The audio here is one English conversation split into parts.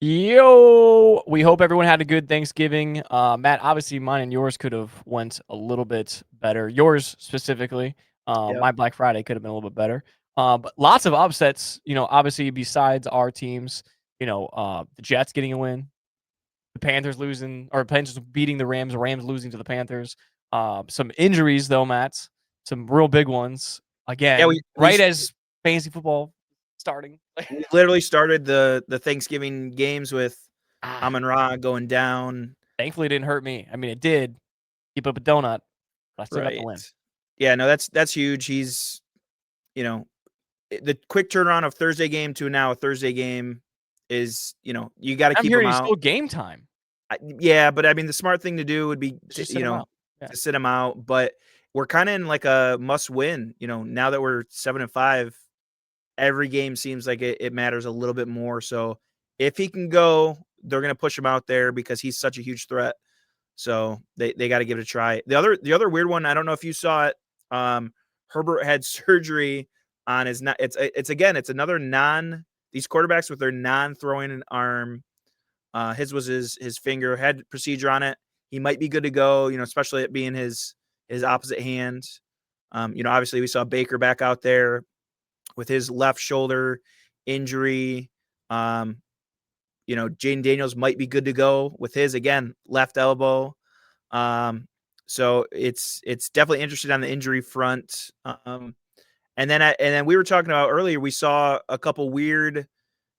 Yo, we hope everyone had a good Thanksgiving. Matt, obviously mine and yours could have went a little bit better. Yours specifically. Yep. My Black Friday could have been a little bit better. But lots of upsets, obviously besides our teams, the Jets getting a win, the Panthers losing, or Panthers beating the Rams losing to the Panthers. Some injuries though, Matt, some real big ones. Yeah, Again, right as fantasy football starting. we literally started the Thanksgiving games with ah, Amon-Ra going down. Thankfully, it didn't hurt me. I mean, it did. Keep up a donut, but I still got the Right. win. Yeah, no, that's huge. He's, you know, the quick turnaround of Thursday game to now a Thursday game is, you got to I'm keep him hearing he's out. still game time. Yeah, but I mean, the smart thing to do would be Just sit him out. Yeah. to sit him out. But we're kind of in like a must win. Now that we're 7-5, every game seems like it matters a little bit more. So if he can go, they're going to push him out there because he's such a huge threat. So they got to give it a try. The other weird one, I don't know if you saw it. Herbert had surgery on his not. It's another these quarterbacks with their non-throwing arm. His was his finger, had procedure on it. He might be good to go. Especially it being his opposite hand. Obviously we saw Baker back out there with his left shoulder injury. Jaden Daniels might be good to go with his, again, left elbow. So it's definitely interesting on the injury front. And then we were talking about earlier, we saw a couple weird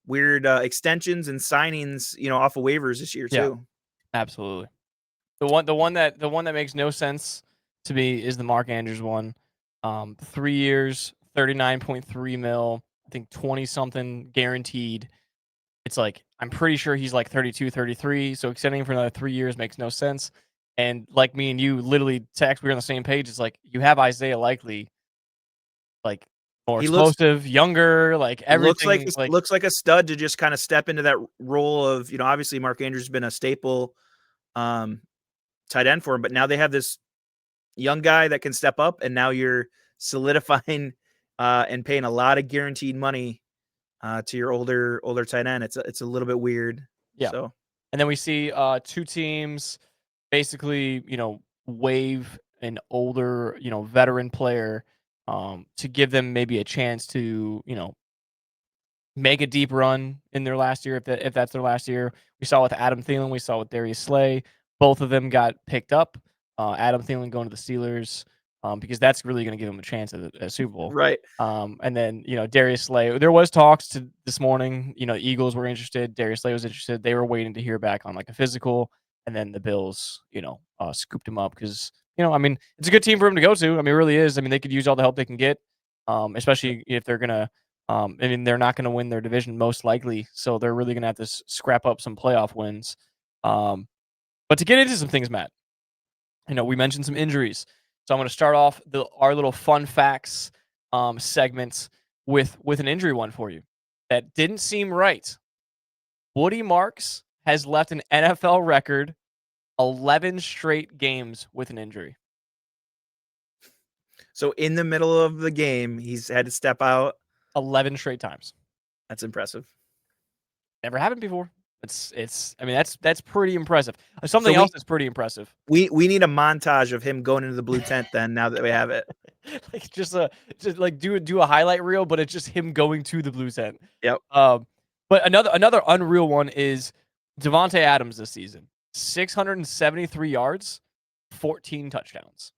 extensions and signings, off of waivers this year Yeah, too. absolutely. The one that makes no sense to me is the Mark Andrews one. 3 years, 39.3 mil. I think 20 something guaranteed. It's like I'm pretty sure he's like 32, 33. So extending him for another 3 years makes no sense. And like me and you, literally text, we were on the same page. It's like you have Isaiah Likely, like more He looks explosive, younger, like everything. Like looks like a stud to just kind of step into that role of, obviously Mark Andrews has been a staple um, tight end for him, but now they have this young guy that can step up, and now you're solidifying and paying a lot of guaranteed money to your older tight end. It's a little bit weird. yeah. So And then we see two teams basically, waive an older, veteran player to give them maybe a chance to, make a deep run in their last year if that's their last year. We saw with Adam Thielen, we saw with Darius Slay. Both of them got picked up. Adam Thielen going to the Steelers because that's really going to give him a chance at a Super Bowl. right. And then, Darius Slay, there was talks to this morning, Eagles were interested, Darius Slay was interested. They were waiting to hear back on like a physical, and then the Bills, scooped him up because, I mean, it's a good team for him to go to. I mean, it really is. I mean, they could use all the help they can get, especially if they're gonna. I mean, they're not going to win their division most likely, so they're really going to have to scrap up some playoff wins. Um, but to get into some things, Matt, we mentioned some injuries, so I'm going to start off our little fun facts segments with an injury one for you that didn't seem right. Woody Marks has left an NFL record 11 straight games with an injury. So in the middle of the game, he's had to step out. 11 straight times. That's impressive. Never happened before. I mean, that's pretty impressive. Something else that's pretty impressive. We need a montage of him going into the blue tent then, now that we have it. Like just like do a highlight reel, but it's just him going to the blue tent. Yep. But another unreal one is Davante Adams this season. 673 yards, 14 touchdowns.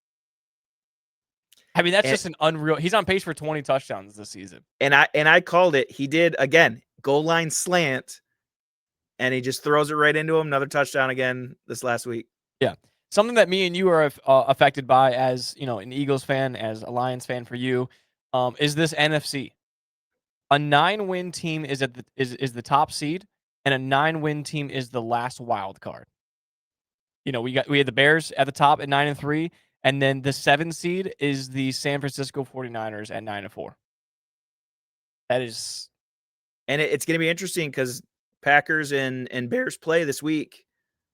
I mean, that's just an unreal. He's on pace for 20 touchdowns this season. And I called it. He did, again, goal line slant, and he just throws it right into him. Another touchdown again this last week. Yeah. Something that me and you are affected by as, an Eagles fan, as a Lions fan for you, is this NFC. A 9-win team is the top seed, and a 9-win team is the last wild card. We had the Bears at the top at 9-3, and then the 7 seed is the San Francisco 49ers at 9-4. That is, and it's going to be interesting because Packers and Bears play this week.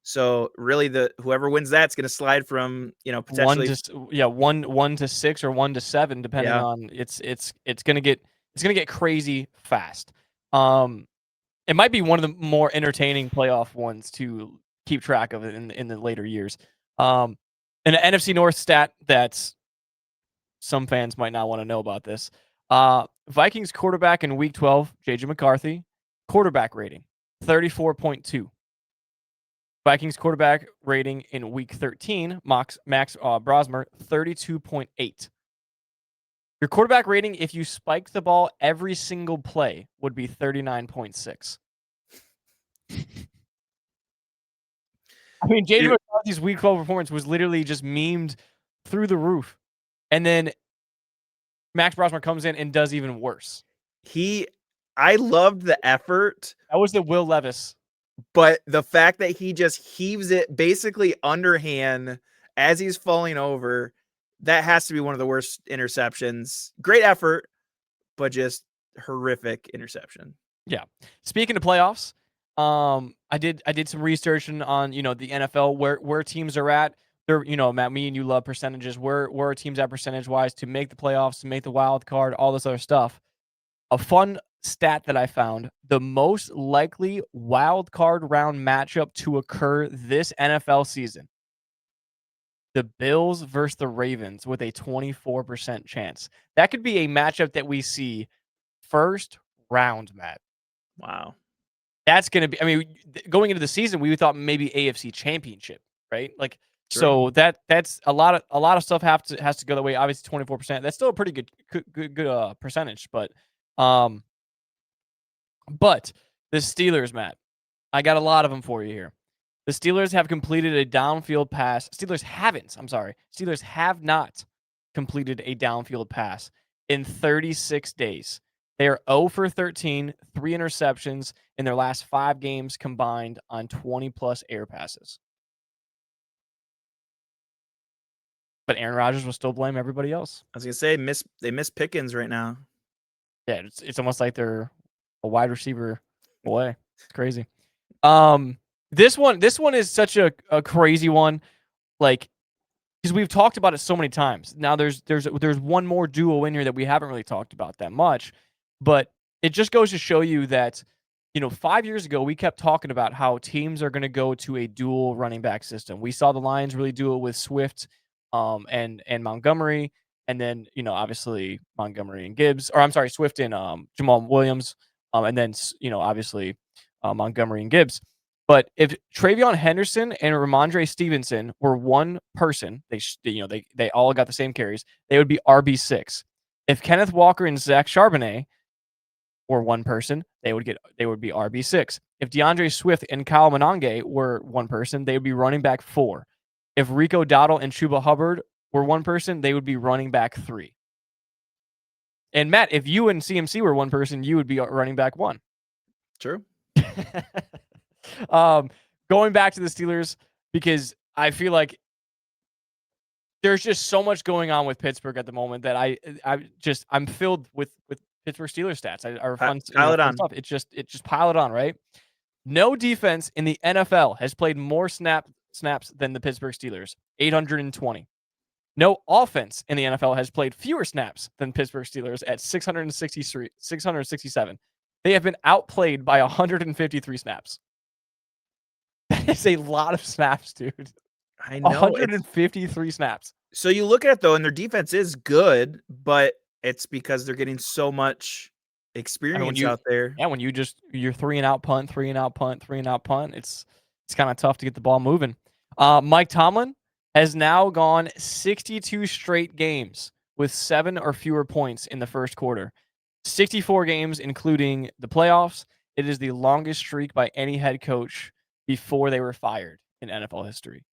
So really, whoever wins that's going to slide from potentially 1 to 6 or 1 to 7, depending on it's gonna get crazy fast. It might be one of the more entertaining playoff ones to keep track of it in the later years. An NFC North stat that some fans might not want to know about this. Vikings quarterback in Week 12, JJ McCarthy, quarterback rating 34.2. Vikings quarterback rating in Week 13, Max Brosmer 32.8. Your quarterback rating, if you spiked the ball every single play, would be 39.6. I mean, JJ Dude, McCarthy's Week 12 performance was literally just memed through the roof. And then Max Brosmer comes in and does even worse. I loved the effort, That was the Will Levis. but the fact that he just heaves it basically underhand as he's falling over, that has to be one of the worst interceptions. Great effort, but just horrific interception. Yeah. Speaking of playoffs, I did some research on the NFL where teams are at. They're Matt, me and you love percentages. Where are teams at percentage wise to make the playoffs, to make the wild card, all this other stuff. A fun stat that I found: the most likely wild card round matchup to occur this NFL season. The Bills versus the Ravens with a 24% chance. That could be a matchup that we see first round, Matt. Wow. That's going to be, I mean, going into the season, we thought maybe AFC Championship, right? Like, True. so that's a lot of stuff has to go that way. Obviously, 24%. That's still a pretty good percentage, but the Steelers, Matt, I got a lot of them for you here. The Steelers have completed a downfield pass. Steelers have not completed a downfield pass in 36 days. They are 0 for 13, 3 interceptions in their last 5 games combined on 20-plus air passes. But Aaron Rodgers will still blame everybody else. I was going to say, they miss Pickens right now. Yeah, it's almost like they're a wide receiver away. It's crazy. This one is such a crazy one, like, because we've talked about it so many times. Now there's one more duo in here that we haven't really talked about that much, but it just goes to show you that 5 years ago we kept talking about how teams are going to go to a dual running back system. We saw the Lions really do it with Swift, and Montgomery, and then obviously Montgomery and Gibbs, or I'm sorry, Swift and Jamal Williams, and then obviously Montgomery and Gibbs. But if Travion Henderson and Ramondre Stevenson were one person, they all got the same carries, they would be RB6. If Kenneth Walker and Zach Charbonnet were one person, they would be RB6. If DeAndre Swift and Kyle Monange were one person, they would be running back 4. If Rico Dowdle and Chuba Hubbard were one person, they would be running back 3. And Matt, if you and CMC were one person, you would be running back 1. True. Going back to the Steelers, because I feel like there's just so much going on with Pittsburgh at the moment that I'm filled with Pittsburgh Steelers stats. Are fun, fun stuff. It just pile it on, right? No defense in the NFL has played more snaps than the Pittsburgh Steelers, 820. No offense in the NFL has played fewer snaps than Pittsburgh Steelers at 667. They have been outplayed by 153 snaps. That is a lot of snaps, dude. I know. 153 snaps. So you look at it, though, and their defense is good, but it's because they're getting so much experience out there. Yeah, when you're 3-and-out punt, 3-and-out punt, 3-and-out punt, it's kind of tough to get the ball moving. Mike Tomlin has now gone 62 straight games with 7 or fewer points in the first quarter. 64 games, including the playoffs. It is the longest streak by any head coach before they were fired in NFL history.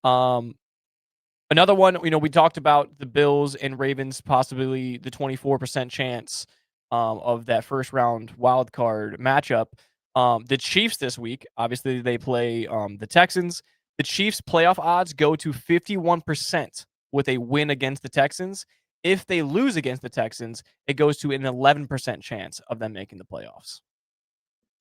Another one, we talked about the Bills and Ravens, possibly the 24% chance of that first round wild card matchup. The Chiefs this week, obviously they play the Texans. The Chiefs' playoff odds go to 51% with a win against the Texans. If they lose against the Texans, it goes to an 11% chance of them making the playoffs.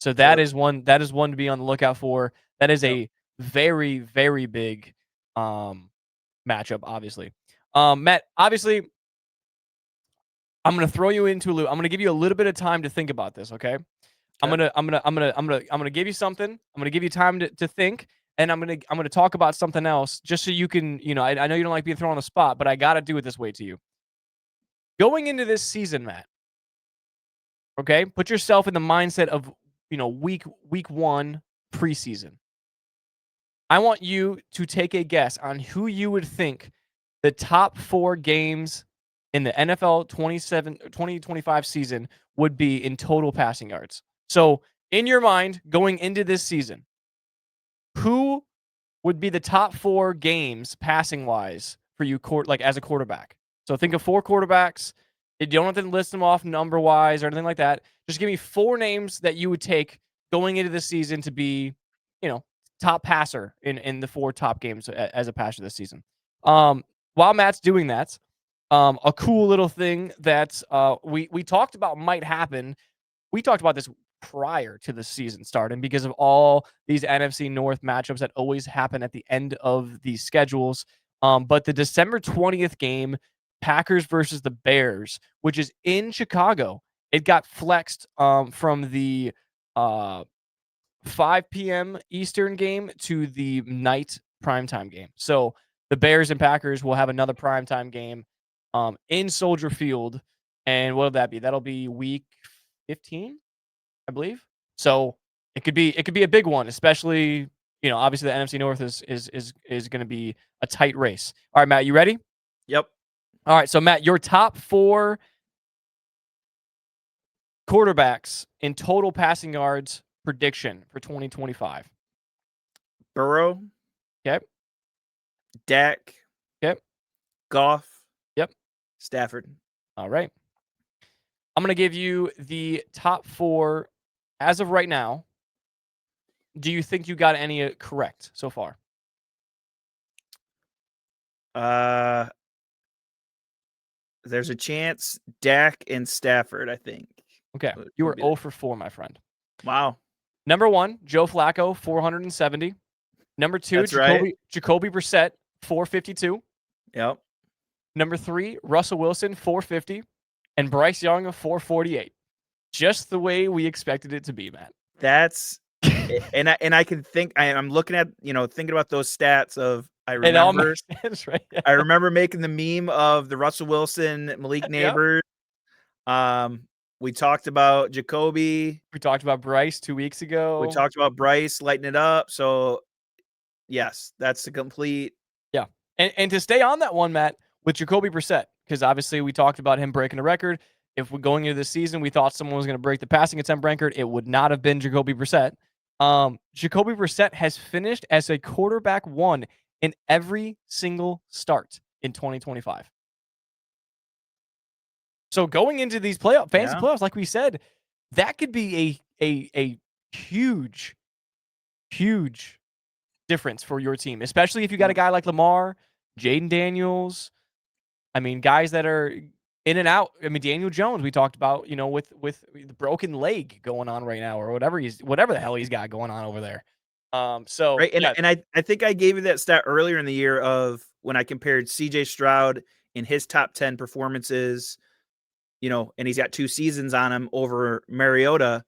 So that is one to be on the lookout for. That is a very, very big matchup, obviously. Matt, obviously, I'm going to throw you into a loop. I'm going to give you a little bit of time to think about this, okay? I'm Okay. gonna give you something. I'm gonna give you time to think, and I'm gonna talk about something else just so you can, I know you don't like being thrown on the spot, but I gotta do it this way to you. Going into this season, Matt, okay? Put yourself in the mindset of, week 1 preseason. I want you to take a guess on who you would think the top 4 games in the NFL 2025 season would be in total passing yards. So, in your mind, going into this season, who would be the top 4 games passing wise for you like as a quarterback? So think of 4 quarterbacks. You don't have to list them off number wise or anything like that. Just give me 4 names that you would take going into the season to be, you know, top passer in the 4 top games as a passer this season. While Matt's doing that, a cool little thing that we talked about might happen. We talked about this prior to the season starting because of all these NFC North matchups that always happen at the end of these schedules. But the December 20th game, Packers versus the Bears, which is in Chicago, it got flexed from the 5 p.m. Eastern game to the night primetime game. So the Bears and Packers will have another primetime game in Soldier Field. And what'll that be? That'll be week 15, I believe. So it could be a big one, especially, obviously the NFC North is going to be a tight race. All right, Matt, you ready? Yep. All right, so Matt, your top 4 quarterbacks in total passing yards prediction for 2025. Burrow. Okay. Dak. Okay. Goff. Yep. Stafford. All right. I'm going to give you the top 4 as of right now. Do you think you got any correct so far? There's a chance Dak and Stafford, I think. Okay. You were 0 for 4, my friend. Wow. Number 1, Joe Flacco, 470. Number 2, That's right. Jacoby Brissett, 452. Yep. Number 3, Russell Wilson, 450. And Bryce Young, 448. Just the way we expected it to be, Matt. That's and I can think I'm looking at, thinking about those stats of I remember it all makes sense, right? I remember making the meme of the Russell Wilson, Malik Neighbors. Yep. We talked about Jacoby. We talked about Bryce 2 weeks ago. We talked about Bryce lighting it up. So yes, that's the complete. Yeah. And to stay on that one, Matt, with Jacoby Brissett, because obviously we talked about him breaking a record. If we're going into this season, we thought someone was going to break the passing attempt record. It would not have been Jacoby Brissett. Jacoby Brissett has finished as a quarterback 1 in every single start in 2025. So going into these fantasy playoffs, like we said, that could be a huge, huge difference for your team, especially if you got a guy like Lamar, Jaden Daniels. I mean, guys that are in and out. I mean, Daniel Jones, we talked about, with the broken leg going on right now, or whatever the hell he's got going on over there. So Right. And, yeah. and I think I gave you that stat earlier in the year of when I compared CJ Stroud in his top 10 performances, and he's got 2 seasons on him over Mariota.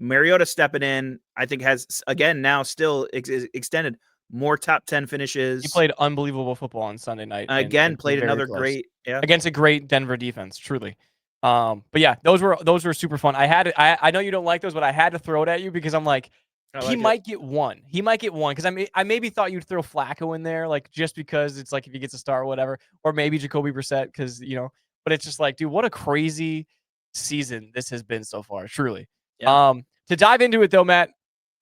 Mariota stepping in, I think has, again, now still extended more top 10 finishes. He played unbelievable football on Sunday night. Again, played another great, against a great Denver defense, truly. But yeah, those were super fun. I know you don't like those, but I had to throw it at you because I'm like, he might get one. He might get one because I maybe thought you'd throw Flacco in there, like just because it's like if he gets a star or whatever, or maybe Jacoby Brissett because But it's just like, dude, what a crazy season this has been so far, truly. Yeah. To dive into it though, Matt,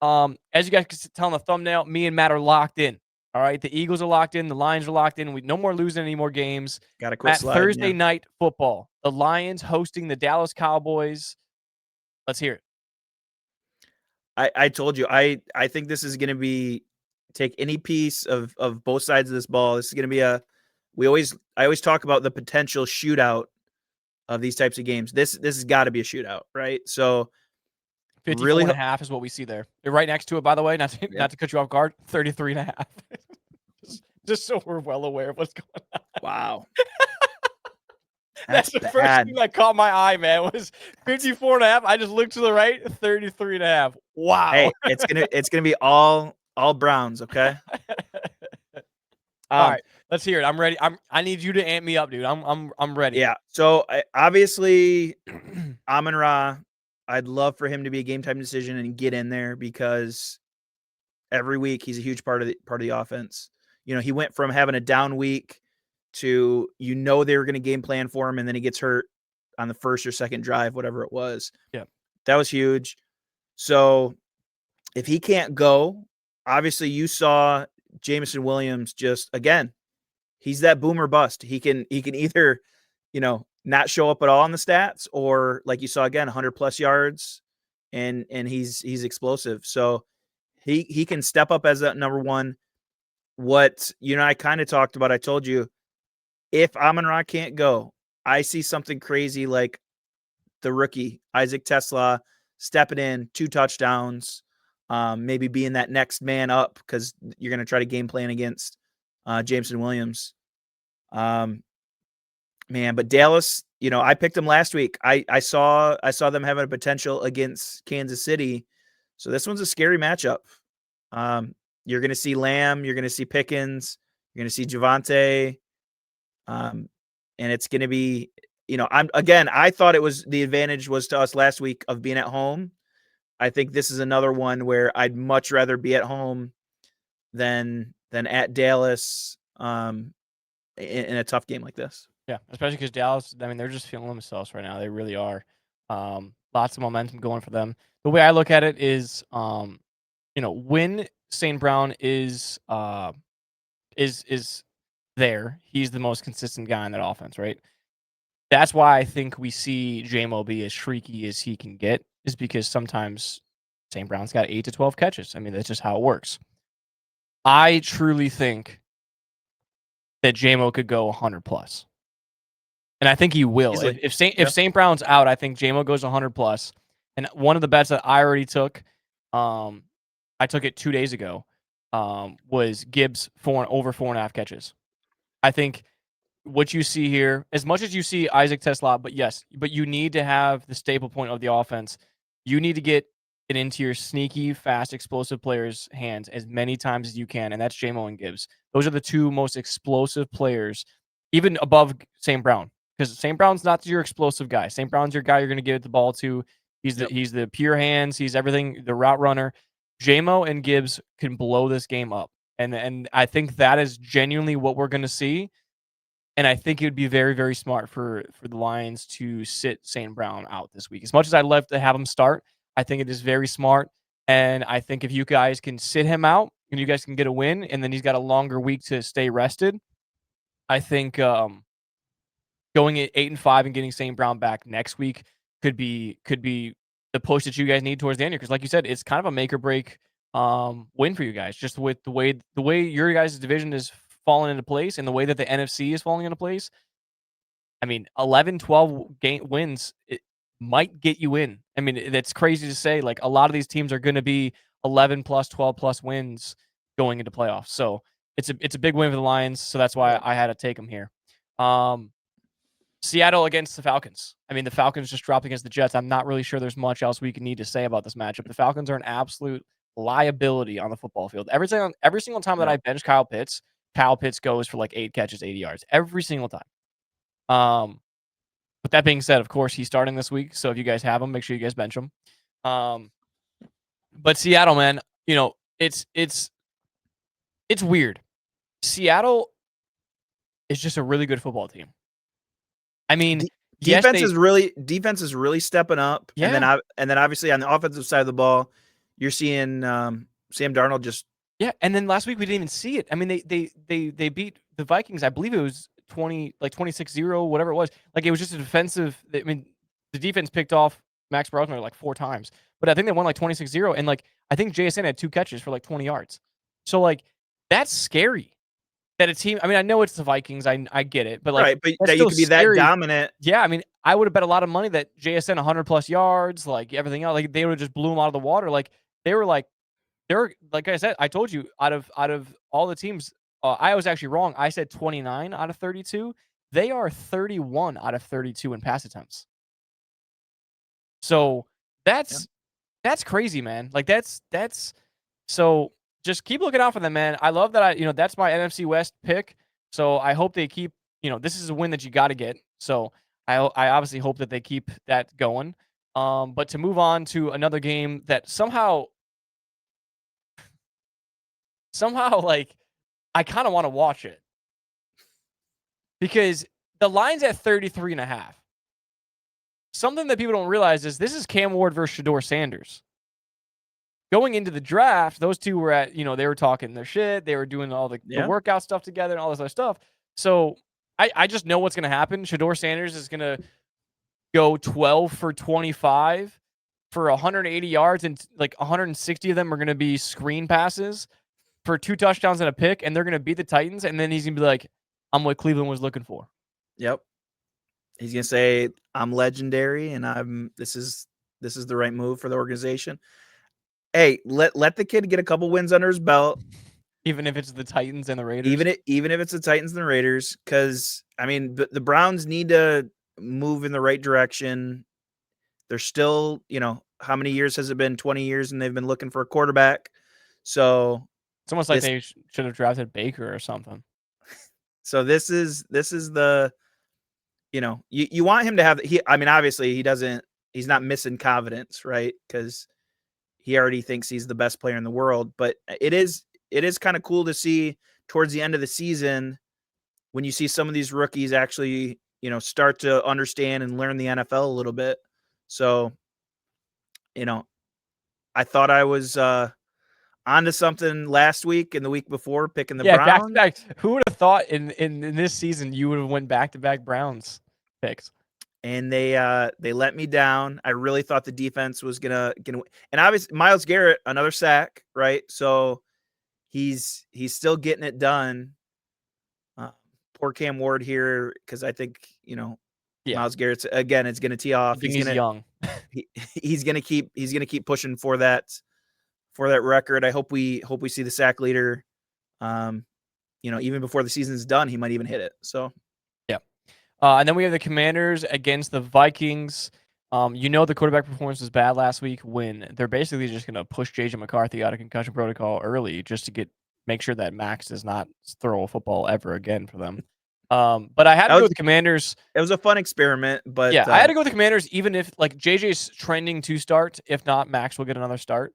as you guys can tell on the thumbnail, me and Matt are locked in. All right, the Eagles are locked in, the Lions are locked in. We no more losing any more games. Got to quit sliding. Thursday night football, the Lions hosting the Dallas Cowboys. Let's hear it. I told you, I think this is going to take any piece of both sides of this ball. This is going to be I always talk about the potential shootout of these types of games. This has got to be a shootout, right? So 54.5 is what we see there. You're right next to it, by the way, not to cut you off guard, 33.5. just so we're well aware of what's going on. Wow. That's the first bad. thing that caught my eye, man, was 54.5. I just looked to the right, 33.5. Wow. Hey, it's gonna be all Browns, okay? All Um, right, let's hear it. I'm ready. I need you to amp me up, dude. I'm ready. yeah. So obviously, Amon Ra, I'd love for him to be a game time decision and get in there because every week he's a huge part of the offense. You know, he went from having a down week to they were going to game plan for him, and then he gets hurt on the first or second drive, whatever it was. Yeah. That was huge. So if he can't go, obviously you saw Jameson Williams just again, he's that boomer bust. He can either, not show up at all in the stats, or like you saw again, 100 plus yards, and he's explosive. So he can step up as that number one. What I kind of talked about, I told you, if Amon-Ra can't go, I see something crazy like the rookie Isaac Tesla stepping in, 2 touchdowns, maybe being that next man up because you're going to try to game plan against Jameson Williams. Man, but Dallas, I picked them last week. I saw them having a potential against Kansas City, so this one's a scary matchup. You're going to see Lamb, you're going to see Pickens, you're going to see Javonte, and it's going to be, I thought it was the advantage was to us last week of being at home. I think this is another one where I'd much rather be at home than at Dallas in a tough game like this. Yeah, especially because Dallas, I mean, they're just feeling themselves right now. They really are. Lots of momentum going for them. The way I look at it is, when St. Brown is there, he's the most consistent guy in that offense, right? That's why I think we see JMO be as shrieky as he can get, is because sometimes St. Brown's got 8 to 12 catches. I mean, that's just how it works. I truly think that JMO could go 100 plus. And I think he will. Easily. If St. Brown's out, I think JMO goes 100 plus. And one of the bets that I already took, I took it 2 days ago, was Gibbs over 4.5 catches. I think what you see here, as much as you see Isaac Tesla, but you need to have the staple point of the offense. You need to get it into your sneaky, fast, explosive players' hands as many times as you can, and that's JMO and Gibbs. Those are the two most explosive players, even above St. Brown, because St. Brown's not your explosive guy. St. Brown's your guy you're going to get the ball to. He's the pure hands. He's everything, the route runner. JMO and Gibbs can blow this game up, and I think that is genuinely what we're going to see. And I think it would be very, very smart for the Lions to sit St. Brown out this week. As much as I'd love to have him start, I think it is very smart. And I think if you guys can sit him out and you guys can get a win, and then he's got a longer week to stay rested, I think going at 8-5 and getting St. Brown back next week could be the push that you guys need towards the end here. Because like you said, it's kind of a make or break win for you guys, just with the way your guys' division is falling into place and the way that the NFC is falling into place. I mean, 11, 12 wins, it might get you in. I mean, that's crazy to say. Like, a lot of these teams are going to be 11 plus, 12 plus wins going into playoffs. So it's a big win for the Lions. So that's why I had to take them here. Seattle against the Falcons. I mean, the Falcons just dropped against the Jets. I'm not really sure there's much else we can need to say about this matchup. The Falcons are an absolute liability on the football field. Every single time that I bench Kyle Pitts goes for like 8 catches, 80 yards every single time. But that being said, of course, he's starting this week. So if you guys have him, make sure you guys bench him. But Seattle, man, it's weird. Seattle is just a really good football team. I mean, defense is really stepping up. Yeah. And then obviously on the offensive side of the ball, you're seeing Sam Darnold just. Yeah, and then last week we didn't even see it. I mean, they beat the Vikings. I believe it was 26-0, whatever it was. Like, it was just a defensive. I mean, the defense picked off Max Brosmer like 4 times, but I think they won like 26-0, and like I think JSN had 2 catches for like 20 yards. So like that's scary. That a team. I mean, I know it's the Vikings. I get it, but like, right, but that you could be that dominant. Yeah, I mean, I would have bet a lot of money that JSN 100 plus yards, like everything else, like they would have just blew them out of the water. Like they're like I said, I told you out of all the teams, I was actually wrong. I said 29 out of 32. They are 31 out of 32 in pass attempts. So Yeah. that's crazy, man. Like that's so just keep looking out for them, man. I love that that's my NFC West pick. So I hope they keep, this is a win that you got to get. So I obviously hope that they keep that going. But to move on to another game that somehow like I kind of want to watch it because the line's at 33.5. Something that people don't realize is this is Cam Ward versus Shedeur Sanders. Going into the draft, those two were at, they were talking their shit. They were doing all the workout stuff together and all this other stuff. So I just know what's going to happen. Shedeur Sanders is going to go 12 for 25 for 180 yards, and like 160 of them are going to be screen passes for 2 touchdowns and a pick, and they're going to beat the Titans. And then he's going to be like, I'm what Cleveland was looking for. Yep. He's going to say, I'm legendary, and this is the right move for the organization. Hey, let the kid get a couple wins under his belt. Even if it's the Titans and the Raiders? Even if it's the Titans and the Raiders, because, I mean, the Browns need to move in the right direction. They're still, how many years has it been? 20 years, and they've been looking for a quarterback. So it's almost like they should have drafted Baker or something. So this is the, you want him to have, obviously he's not missing confidence, right? Because he already thinks he's the best player in the world, but it is kind of cool to see towards the end of the season when you see some of these rookies actually, start to understand and learn the NFL a little bit. So, I thought I was onto something last week and the week before picking the Browns. Back. Who would have thought in this season you would have went back-to-back Browns picks? And they let me down. I really thought the defense was gonna and obviously Myles Garrett, another sack, right? So he's still getting it done. Poor Cam Ward here, because I think Myles Garrett's again. It's gonna tee off. He's young. He's gonna keep pushing for that record. I hope we see the sack leader. Even before the season's done, he might even hit it. So. And then we have the Commanders against the Vikings. The quarterback performance was bad last week when they're basically just going to push J.J. McCarthy out of concussion protocol early just to make sure that Max does not throw a football ever again for them. But I had to go with the Commanders. It was a fun experiment, but I had to go with the Commanders even if like JJ's trending to start. If not, Max will get another start.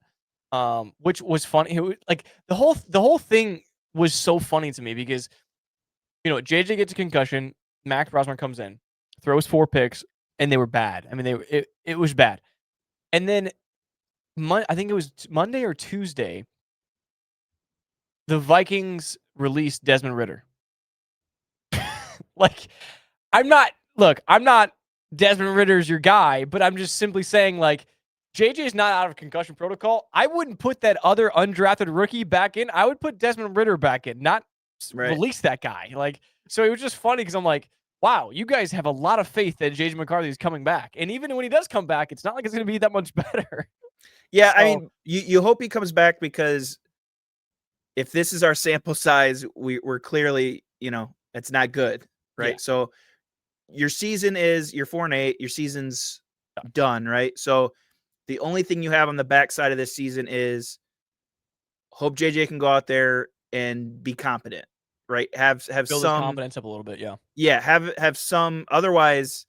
Which was funny. Like the whole thing was so funny to me because JJ gets a concussion. Max Brosman comes in, throws 4 picks, and they were bad. I mean, it was bad. And then I think it was Monday or Tuesday, the Vikings released Desmond Ridder. Like, I'm not Desmond Ridder's your guy, but I'm just simply saying, like, JJ's not out of concussion protocol. I wouldn't put that other undrafted rookie back in. I would put Desmond Ridder back in, not release that guy. Like, so it was just funny because I'm like, wow, you guys have a lot of faith that J.J. McCarthy is coming back. And even when he does come back, it's not like it's going to be that much better. Yeah, so, I mean, you hope he comes back because if this is our sample size, we're clearly, it's not good, right? Yeah. So your season is, you're 4-8, your season's done, right? So the only thing you have on the backside of this season is hope JJ can go out there and be competent. Right. Have build some confidence up a little bit. Yeah. Yeah. Have some, otherwise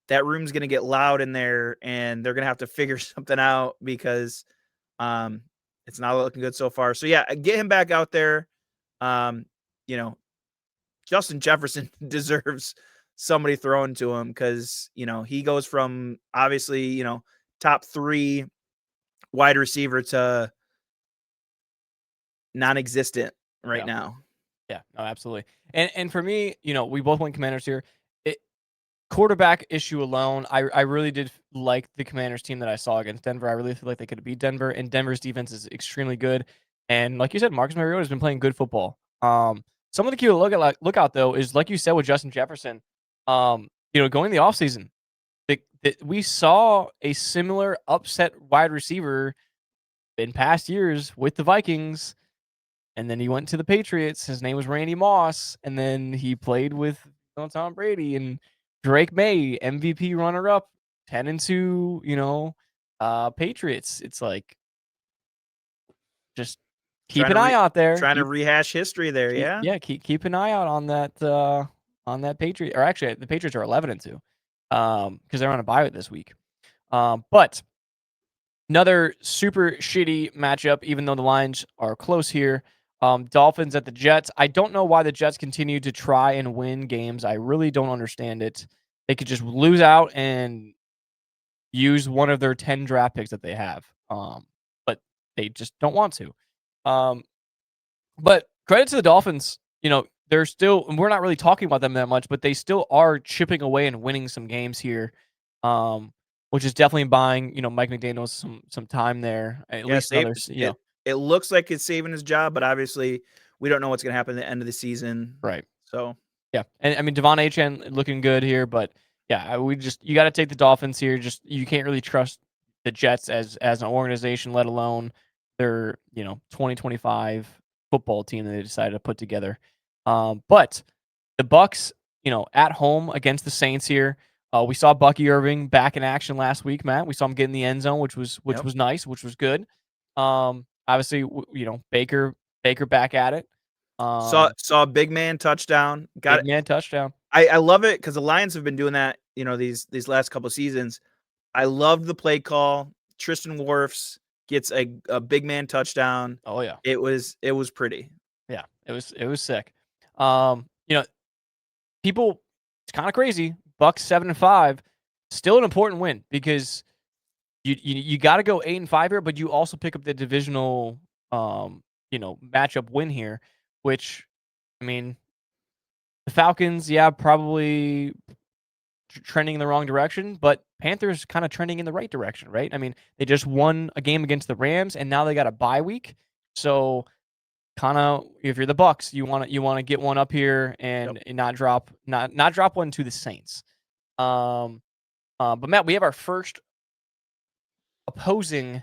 that room's going to get loud in there and they're going to have to figure something out because it's not looking good so far. So yeah, get him back out there. Justin Jefferson deserves somebody throwing to him because, he goes from obviously, top 3 wide receiver to non-existent right now. Yeah, no, absolutely. And for me, we both went Commanders here. Quarterback issue alone, I really did like the Commanders team that I saw against Denver. I really feel like they could beat Denver, and Denver's defense is extremely good. And like you said, Marcus Mariota has been playing good football. Some of the key to look out though is like you said with Justin Jefferson. Going in the offseason, we saw a similar upset wide receiver in past years with the Vikings. And then he went to the Patriots. His name was Randy Moss. And then he played with on Tom Brady and Drake May, MVP runner up, 10-2, Patriots. It's like just keep Trying an to eye out there. trying to rehash history there, yeah. Keep an eye out on that Patriot, or actually the Patriots are 11-2 because they're on a bye this week. But another super shitty matchup, even though the lines are close here. Dolphins at the Jets. I don't know why the Jets continue to try and win games. I really don't understand it. They could just lose out and use one of their 10 draft picks that they have. But they just don't want to. But credit to the Dolphins. They're still, and we're not really talking about them that much, but they still are chipping away and winning some games here. Which is definitely buying, Mike McDaniel some time there. At Yeah, least save another, it looks like it's saving his job, but obviously we don't know what's gonna happen at the end of the season. right. So Yeah. And I mean Devon Achane looking good here, but yeah, you gotta take the Dolphins here. Just you can't really trust the Jets as an organization, let alone their, 2025 football team that they decided to put together. But the Bucks, at home against the Saints here. We saw Bucky Irving back in action last week, Matt. We saw him get in the end zone, which was yep. nice, which was good. Obviously, Baker back at it. Saw a big man touchdown. Big man touchdown. I love it because the Lions have been doing that, these last couple of seasons. I loved the play call. Tristan Wirfs gets a big man touchdown. Oh yeah, it was pretty. Yeah, it was sick. People, it's kind of crazy. Bucks 7-5, still an important win because you got to go 8-5 here, but you also pick up the divisional matchup win here, which I mean, the Falcons, yeah, probably trending in the wrong direction, but Panthers kind of trending in the right direction, right? I mean, they just won a game against the Rams, and now they got a bye week, so kind of if you're the Bucks, you want to get one up here and not drop one to the Saints. But Matt, we have our first opposing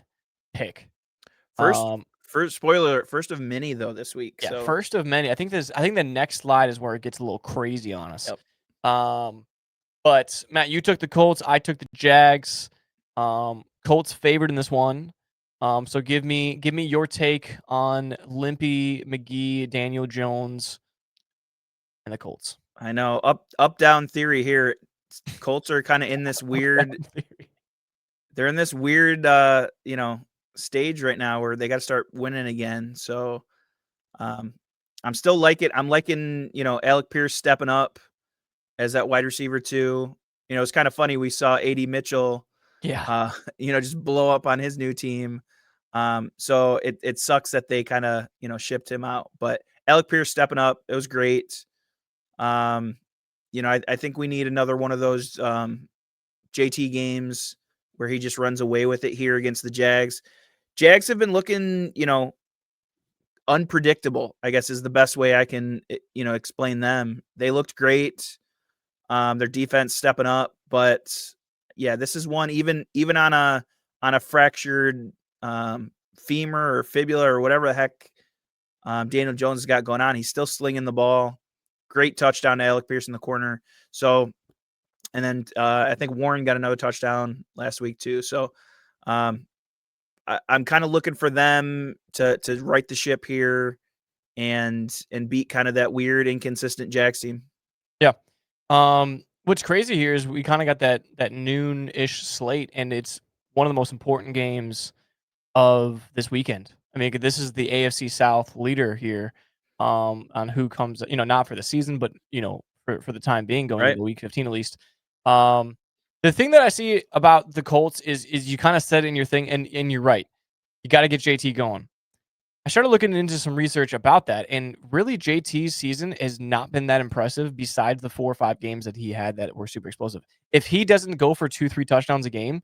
pick. First spoiler, first of many though this week. Yeah, so. first of many. I think the next slide is where it gets a little crazy on us. Yep. But Matt, you took the Colts, I took the Jags. Colts favored in this one. So give me your take on Limpy, McGee, Daniel Jones, and the Colts. I know up down theory here. Colts are kind of in this weird. They're in this weird, stage right now where they got to start winning again. So, I'm still I'm liking, Alec Pierce stepping up as that wide receiver too. It's kind of funny. We saw AD Mitchell, just blow up on his new team. So it sucks that they kind of, shipped him out, but Alec Pierce stepping up. It was great. I think we need another one of those, JT games where he just runs away with it here against the Jags. Jags have been looking, unpredictable, I guess is the best way I can, explain them. They looked great. Their defense stepping up, but yeah, this is one even on a fractured femur or fibula or whatever the heck Daniel Jones has got going on. He's still slinging the ball. Great touchdown to Alec Pierce in the corner. So, and then I think Warren got another touchdown last week too. So I'm kind of looking for them to right the ship here and beat kind of that weird, inconsistent Jags team. Yeah. What's crazy here is we kind of got that noon-ish slate, and it's one of the most important games of this weekend. I mean, this is the AFC South leader here on who comes, not for the season, but, for the time being going into week 15 at least. The thing that I see about the Colts is you kind of said in your thing, and you're right. You got to get JT going. I started looking into some research about that, and really JT's season has not been that impressive besides the 4 or 5 games that he had that were super explosive. If he doesn't go for 2-3 touchdowns a game,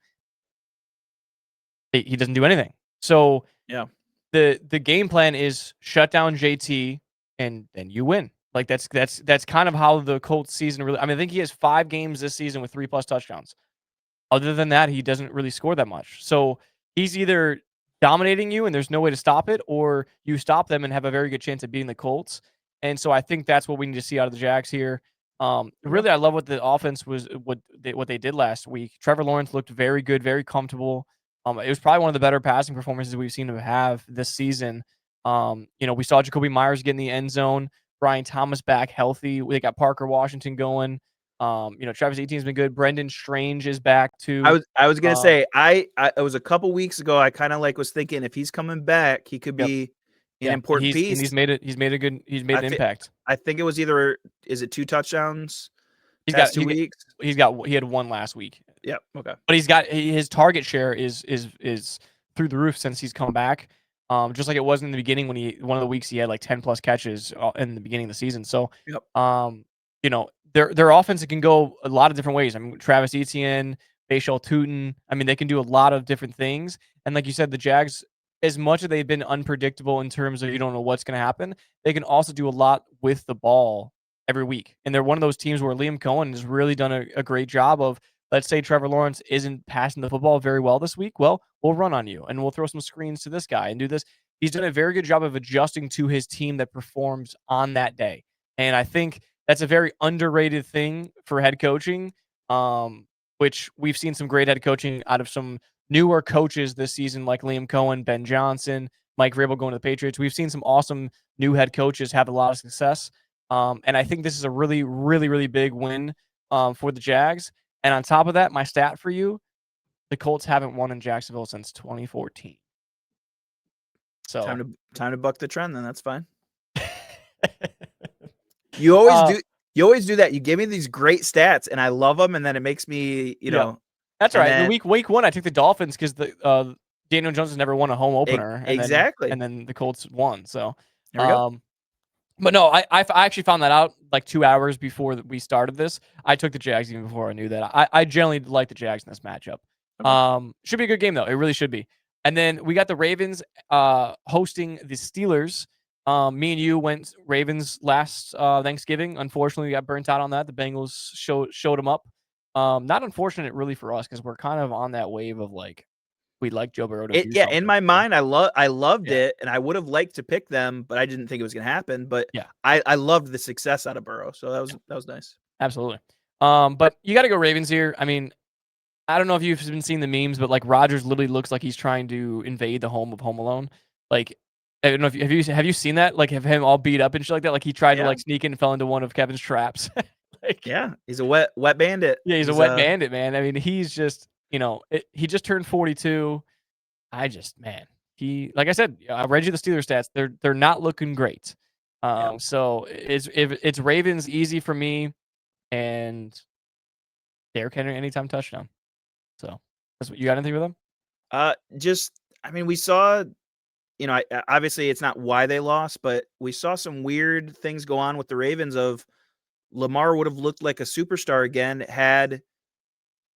he doesn't do anything. So yeah, the game plan is shut down JT and then you win. Like that's kind of how the Colts season really. I mean, I think he has 5 games this season with 3+ touchdowns. Other than that, he doesn't really score that much. So he's either dominating you and there's no way to stop it, or you stop them and have a very good chance of beating the Colts. And so I think that's what we need to see out of the Jags here. Really, I love what the offense was what they did last week. Trevor Lawrence looked very good, very comfortable. It was probably one of the better passing performances we've seen him have this season. We saw Jacoby Myers get in the end zone, Brian Thomas back healthy. They got Parker Washington going. Travis Etienne's been good. Brendan Strange is back too. I was gonna Um, say it was a couple weeks ago. I kind of was thinking if he's coming back, he could yep, be an yeah, and important piece. he's made it. He's made I an think impact. I think it was either is it 2 touchdowns He's got past 2 weeks? he had one last week. Yep. Okay. But his target share is through the roof since he's come back. Just like it was in the beginning when one of the weeks he had like 10 plus catches in the beginning of the season. So, Yep. their offense can go a lot of different ways. I mean, Travis Etienne, Bashal Tutin. I mean, they can do a lot of different things. And like you said, the Jags, as much as they've been unpredictable in terms of you don't know what's going to happen, they can also do a lot with the ball every week. And they're one of those teams where Liam Cohen has really done a great job of, let's say Trevor Lawrence isn't passing the football very well this week. Well, we'll run on you and we'll throw some screens to this guy and do this. He's done a very good job of adjusting to his team that performs on that day. And I think that's a very underrated thing for head coaching, which we've seen some great head coaching out of some newer coaches this season, like Liam Cohen, Ben Johnson, Mike Vrabel going to the Patriots. We've seen some awesome new head coaches have a lot of success. And I think this is a really, really, really big win for the Jags. And on top of that, my stat for you, the Colts haven't won in Jacksonville since 2014. So time to buck the trend then. That's fine. You always do that. You give me these great stats and I love them, and then it makes me, That's right. then, The week one, I took the Dolphins because the Daniel Jones has never won a home opener. Exactly. And then the Colts won. So there we go. But no, I actually found that out like 2 hours before we started this. I took the Jags even before I knew that. I generally like the Jags in this matchup. Okay. Should be a good game though. It really should be. And then we got the Ravens hosting the Steelers. Me and you went Ravens last Thanksgiving. Unfortunately, we got burnt out on that. The Bengals showed them up. Not unfortunate really for us because we're kind of on that wave of like we'd like Joe Burrow to do something. In my mind, I loved it, and I would have liked to pick them, but I didn't think it was going to happen. But yeah, I loved the success out of Burrow, so that was nice. Absolutely. But you got to go Ravens here. I mean, I don't know if you've been seeing the memes, but like Rodgers literally looks like he's trying to invade the home of Home Alone. Like, I don't know if have you seen that? Like, have him all beat up and shit like that? Like he tried to like sneak in and fell into one of Kevin's traps. He's a wet bandit. Yeah, he's a wet bandit, man. I mean, he's just he just turned 42. Like I said, I read you the Steelers stats. They're not looking great. So it's Ravens easy for me, and Derrick Henry anytime touchdown. So that's what you got anything with them? I mean, we saw, obviously it's not why they lost, but we saw some weird things go on with the Ravens. Of Lamar would have looked like a superstar again had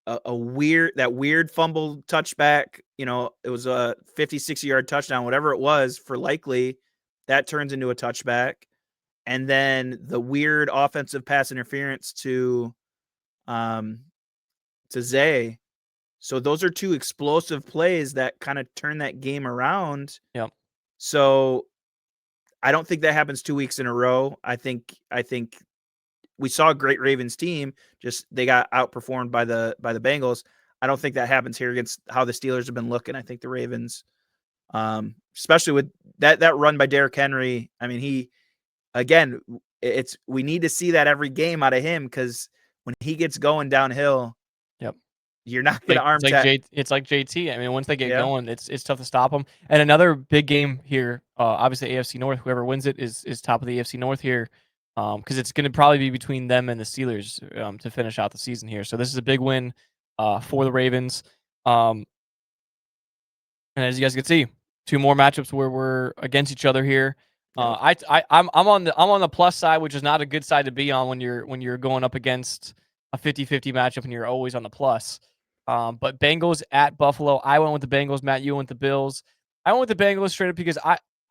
a weird fumble touchback. It was a 50-60 yard touchdown, whatever it was for Likely. That turns into a touchback. And then the weird offensive pass interference to Zay. So those are two explosive plays that kind of turn that game around. Yep. So I don't think that happens 2 weeks in a row. I think we saw a great Ravens team, just they got outperformed by the Bengals. I don't think that happens here against how the Steelers have been looking. I think the Ravens, especially with that run by Derrick Henry. I mean, we need to see that every game out of him, because when he gets going downhill, you're not going to arm tag. It's like JT. I mean, once they get going, it's tough to stop them. And another big game here, obviously AFC North. Whoever wins it is top of the AFC North here, because it's going to probably be between them and the Steelers to finish out the season here. So this is a big win for the Ravens. And as you guys can see, 2 more matchups where we're against each other here. I'm on the plus side, which is not a good side to be on when you're going up against a 50-50 matchup and you're always on the plus. But Bengals at Buffalo. I went with the Bengals. Matt, you went with the Bills. I went with the Bengals straight up because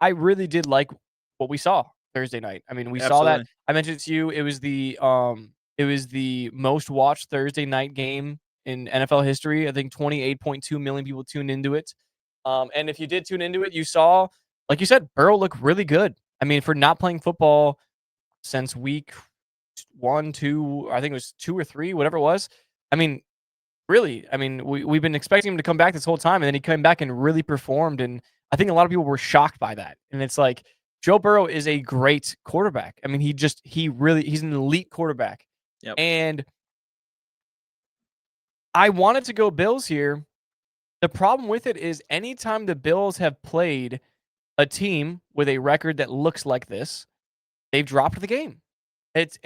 I really did like what we saw Thursday night. I mean, we saw that. I mentioned it to you. It was the most watched Thursday night game in NFL history. I think 28.2 million people tuned into it. And if you did tune into it, you saw, like you said, Burrow looked really good. I mean, for not playing football since week 1, 2, I think it was 2 or 3, whatever it was. I mean, really, I mean, we've been expecting him to come back this whole time, and then he came back and really performed, and I think a lot of people were shocked by that. And it's like Joe Burrow is a great quarterback. I mean, he's an elite quarterback. Yep. And I wanted to go Bills here. The problem with it is anytime the Bills have played a team with a record that looks like this, they've dropped the game. It's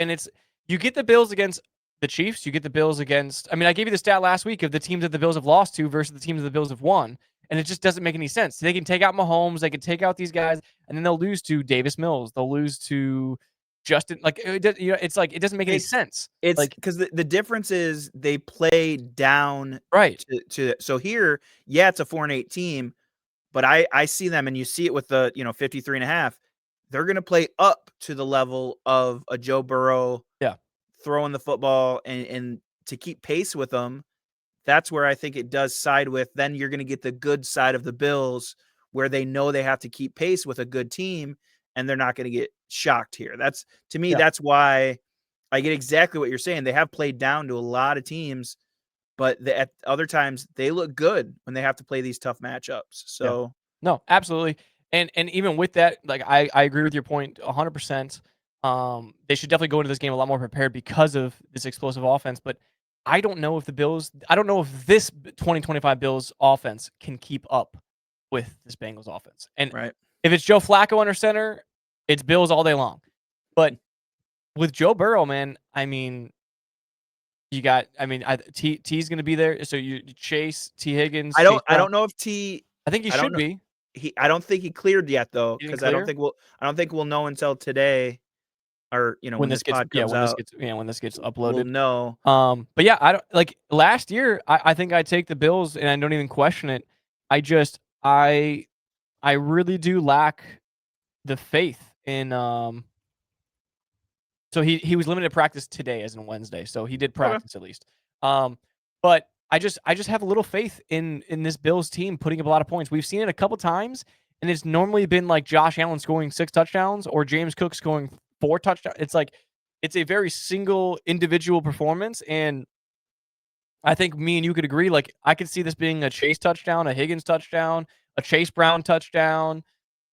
you get the Bills against the Chiefs, you get the Bills against I mean, I gave you the stat last week of the teams that the Bills have lost to versus the teams that the Bills have won, and it just doesn't make any sense. They can take out Mahomes, they can take out these guys, and then they'll lose to Davis Mills. They'll lose to Justin like, it's like it doesn't make any It's sense. it's Like because the difference is they play down right. to so here, yeah, it's a 4-8 team, but I see them and you see it with the 53.5. They're gonna play up to the level of a Joe Burrow Yeah. throwing the football and to keep pace with them. That's where I think it does side with. Then you're gonna get the good side of the Bills where they know they have to keep pace with a good team and they're not gonna get shocked here. That's to me, Yeah. that's why I get exactly what you're saying. They have played down to a lot of teams, but at other times they look good when they have to play these tough matchups. Yeah. So No, absolutely. And even with that, like I agree with your point 100%. They should definitely go into this game a lot more prepared because of this explosive offense, but I don't know if this 2025 Bills offense can keep up with this Bengals offense. And right. if it's Joe Flacco under center, it's Bills all day long. But with Joe Burrow, man, I mean, T's going to be there. So you Chase, T Higgins, I Chase don't I Brown. don't know if T I think he I don't should know be. I don't think he cleared yet though, He didn't because clear. I don't think we'll know until today or when this pod comes out, When this gets we'll uploaded. know. But yeah, I don't like last year. I think I take the Bills, and I don't even question it. I just I really do lack the faith in. So he was limited to practice today, as in Wednesday. So he did Okay. practice at least. But I just have a little faith in this Bills team putting up a lot of points. We've seen it a couple times, and it's normally been like Josh Allen scoring 6 touchdowns or James Cook scoring 4 touchdowns. It's like it's a very single individual performance, and I think me and you could agree. Like I could see this being a Chase touchdown, a Higgins touchdown, a Chase Brown touchdown.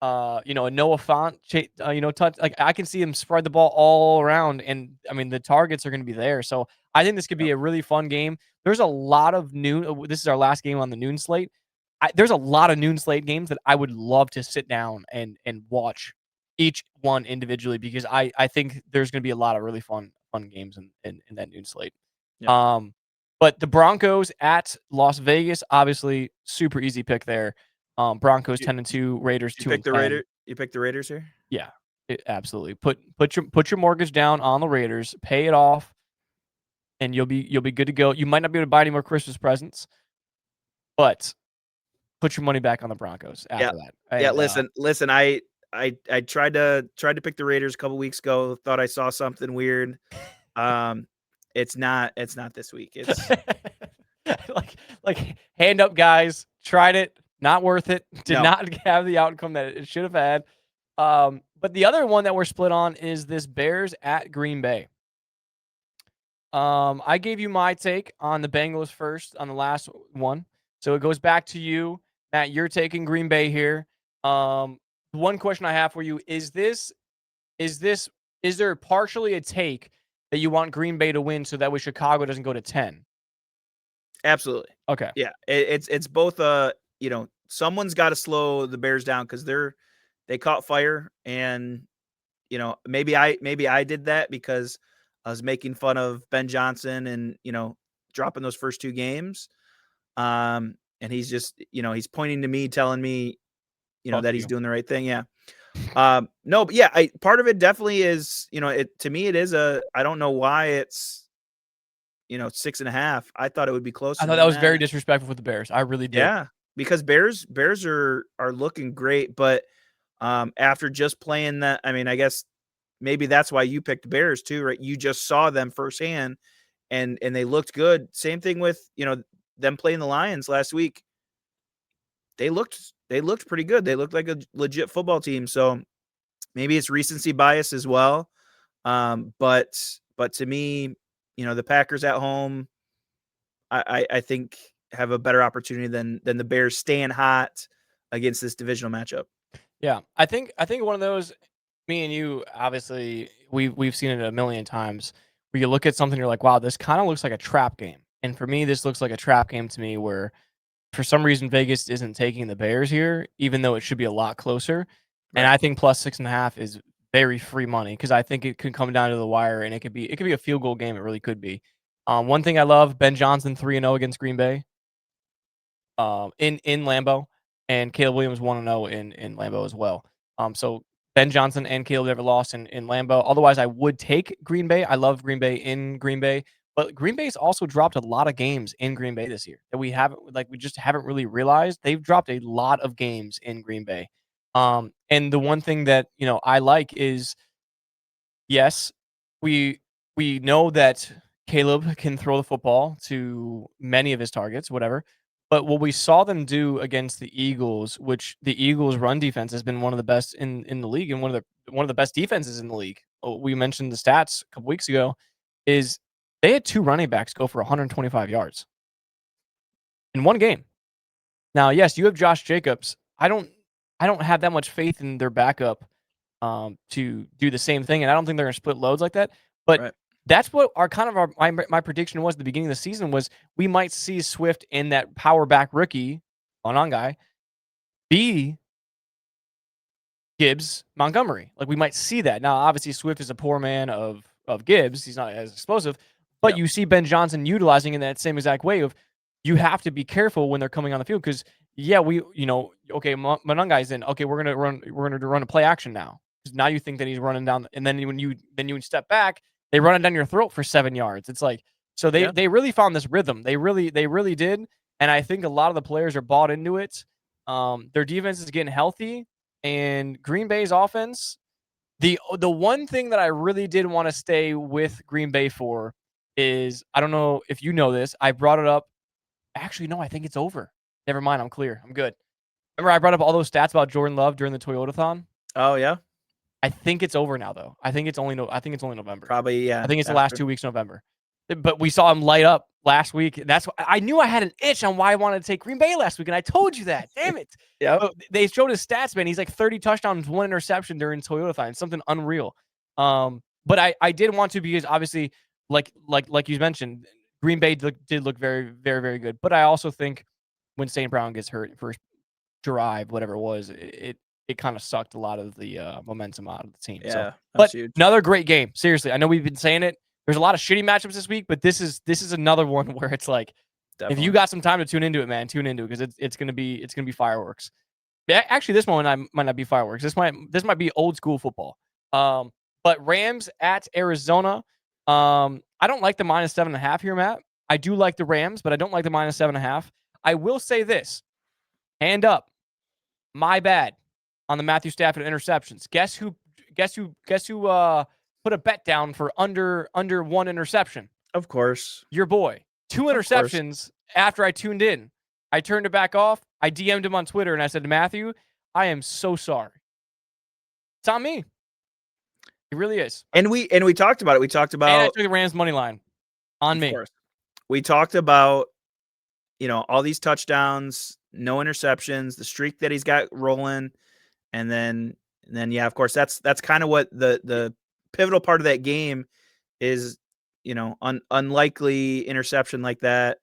A Noah Font, touch. Like I can see him spread the ball all around, and I mean the targets are going to be there. So I think this could be Yep. a really fun game. There's a lot of noon. This is our last game on the noon slate. There's a lot of noon slate games that I would love to sit down and watch each one individually because I think there's going to be a lot of really fun games in that noon slate. Yep. But the Broncos at Las Vegas, obviously super easy pick there. Broncos 10-2, Raiders You 2 pick and the 10. You pick the Raiders here? Yeah, absolutely. Put your mortgage down on the Raiders, pay it off, and you'll be good to go. You might not be able to buy any more Christmas presents, but put your money back on the Broncos after that. Yeah, And, listen, I tried to pick the Raiders a couple weeks ago, thought I saw something weird. It's not this week. It's like hand up, guys. Tried it, not worth it. Did No. not have the outcome that it should have had. But the other one that we're split on is this Bears at Green Bay. I gave you my take on the Bengals first on the last one. So it goes back to you, Matt. You're taking Green Bay here. One question I have for you is there partially a take that you want Green Bay to win so that way Chicago doesn't go to 10? absolutely. Okay. Yeah, it's both someone's got to slow the Bears down cuz they caught fire and maybe I did that because I was making fun of Ben Johnson and dropping those first 2 games. And he's just, he's pointing to me telling me Fuck that he's you. doing the right thing. Yeah. No, but yeah, part of it definitely is, to me, it is I don't know why it's, 6.5. I thought it would be closer I thought than that was very that. disrespectful with the Bears. I really did. Yeah, because Bears are looking great, but after just playing that, I mean, I guess maybe that's why you picked Bears too, right? You just saw them firsthand, and they looked good. Same thing with them playing the Lions last week. They looked pretty good. They looked like a legit football team. So maybe it's recency bias as well. But But to me, the Packers at home, I think have a better opportunity than the Bears staying hot against this divisional matchup. Yeah, I think one of those. Me and you, obviously, we've seen it a million times. Where you look at something, you're like, wow, this kind of looks like a trap game. And for me, this looks like a trap game to me, where for some reason Vegas isn't taking the Bears here, even though it should be a lot closer. And Right. I think plus 6.5 is very free money because I think it could come down to the wire and it could be a field goal game. It really could be. One thing I love: Ben Johnson 3-0 against Green Bay. In Lambeau, and Caleb Williams 1-0 in Lambeau as well. So Ben Johnson and Caleb never lost in Lambeau. Otherwise, I would take Green Bay. I love Green Bay in Green Bay, but Green Bay's also dropped a lot of games in Green Bay this year that we just haven't really realized. They've dropped a lot of games in Green Bay. And the one thing that I like is, yes, we know that Caleb can throw the football to many of his targets, whatever. But what we saw them do against the Eagles, which the Eagles' run defense has been one of the best in the league and one of the best defenses in the league. We mentioned the stats a couple weeks ago, is they had 2 running backs go for 125 yards in one game. Now, yes, you have Josh Jacobs. I don't have that much faith in their backup to do the same thing, and I don't think they're going to split loads like that. But Right. that's what my prediction was at the beginning of the season, was we might see Swift in that power back rookie on guy be Gibbs Montgomery. Like, we might see that. Now, obviously, Swift is a poor man of Gibbs. He's not as explosive, but Yep. you see Ben Johnson utilizing in that same exact way of, you have to be careful when they're coming on the field because, yeah, okay, Monungai's in. Okay, we're gonna run a play action now. Because now you think that he's running down, and then when you step back, they run it down your throat for 7 yards. It's like, so Yeah. they really found this rhythm. They really did, and I think a lot of the players are bought into it. Their defense is getting healthy, and Green Bay's offense. The one thing that I really did want to stay with Green Bay for is, I don't know if you know this. I brought it up. Actually, no, I think it's over. Never mind. I'm clear. I'm good. Remember, I brought up all those stats about Jordan Love during the Toyotathon? Oh yeah. I think it's over now, though. I think it's only November. Probably, yeah. I think it's the last 2 weeks of November. But we saw him light up last week. And that's why I knew I had an itch on why I wanted to take Green Bay last week, and I told you that. Damn it. Yeah. They showed his stats, man. He's like 30 touchdowns, 1 interception during Toyotathon. Something unreal. But I did want to, because obviously, like you mentioned, Green Bay did look very, very, very good. But I also think when St. Brown gets hurt first drive, whatever it was, it kind of sucked a lot of the momentum out of the team. Yeah. So, That's but huge. another great game. Seriously, I know we've been saying it. There's a lot of shitty matchups this week, but this is another one where it's like, Definitely. if you got some time to tune into it, man, tune into it, because it's gonna be fireworks. Yeah, actually, this one might not be fireworks. This might be old school football. But Rams at Arizona. I don't like the -7.5 here, Matt. I do like the Rams, but I don't like the -7.5. I will say this: hand up, my bad on the Matthew Stafford interceptions. Guess who put a bet down for under 1 interception? Of course. Your boy. 2 Of course. interceptions after I tuned in. I turned it back off. I DM'd him on Twitter and I said, Matthew, I am so sorry. It's on me. It really is. And we talked about it. We talked And I about, took the Rams money line on of me. course. We talked about, all these touchdowns, no interceptions, the streak that he's got rolling, and then yeah, of course, that's kind of what the pivotal part of that game is. Unlikely interception like that.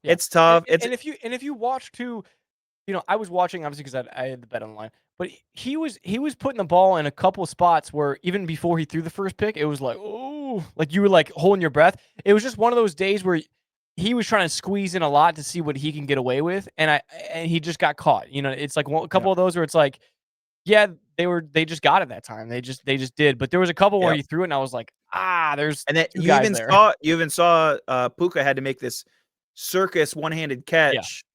Yeah. It's tough. And if you watch too, I was watching obviously because I had the bet on the line, but he was putting the ball in a couple of spots where even before he threw the first pick, it was like, oh, like you were like holding your breath. It was just one of those days where he was trying to squeeze in a lot to see what he can get away with, and he just got caught. It's like a couple of those where it's like, yeah, they just got it that time. They just did. But there was a couple where he threw it, and I was like, there's and then two you guys even there. saw Puka had to make this circus one-handed catch,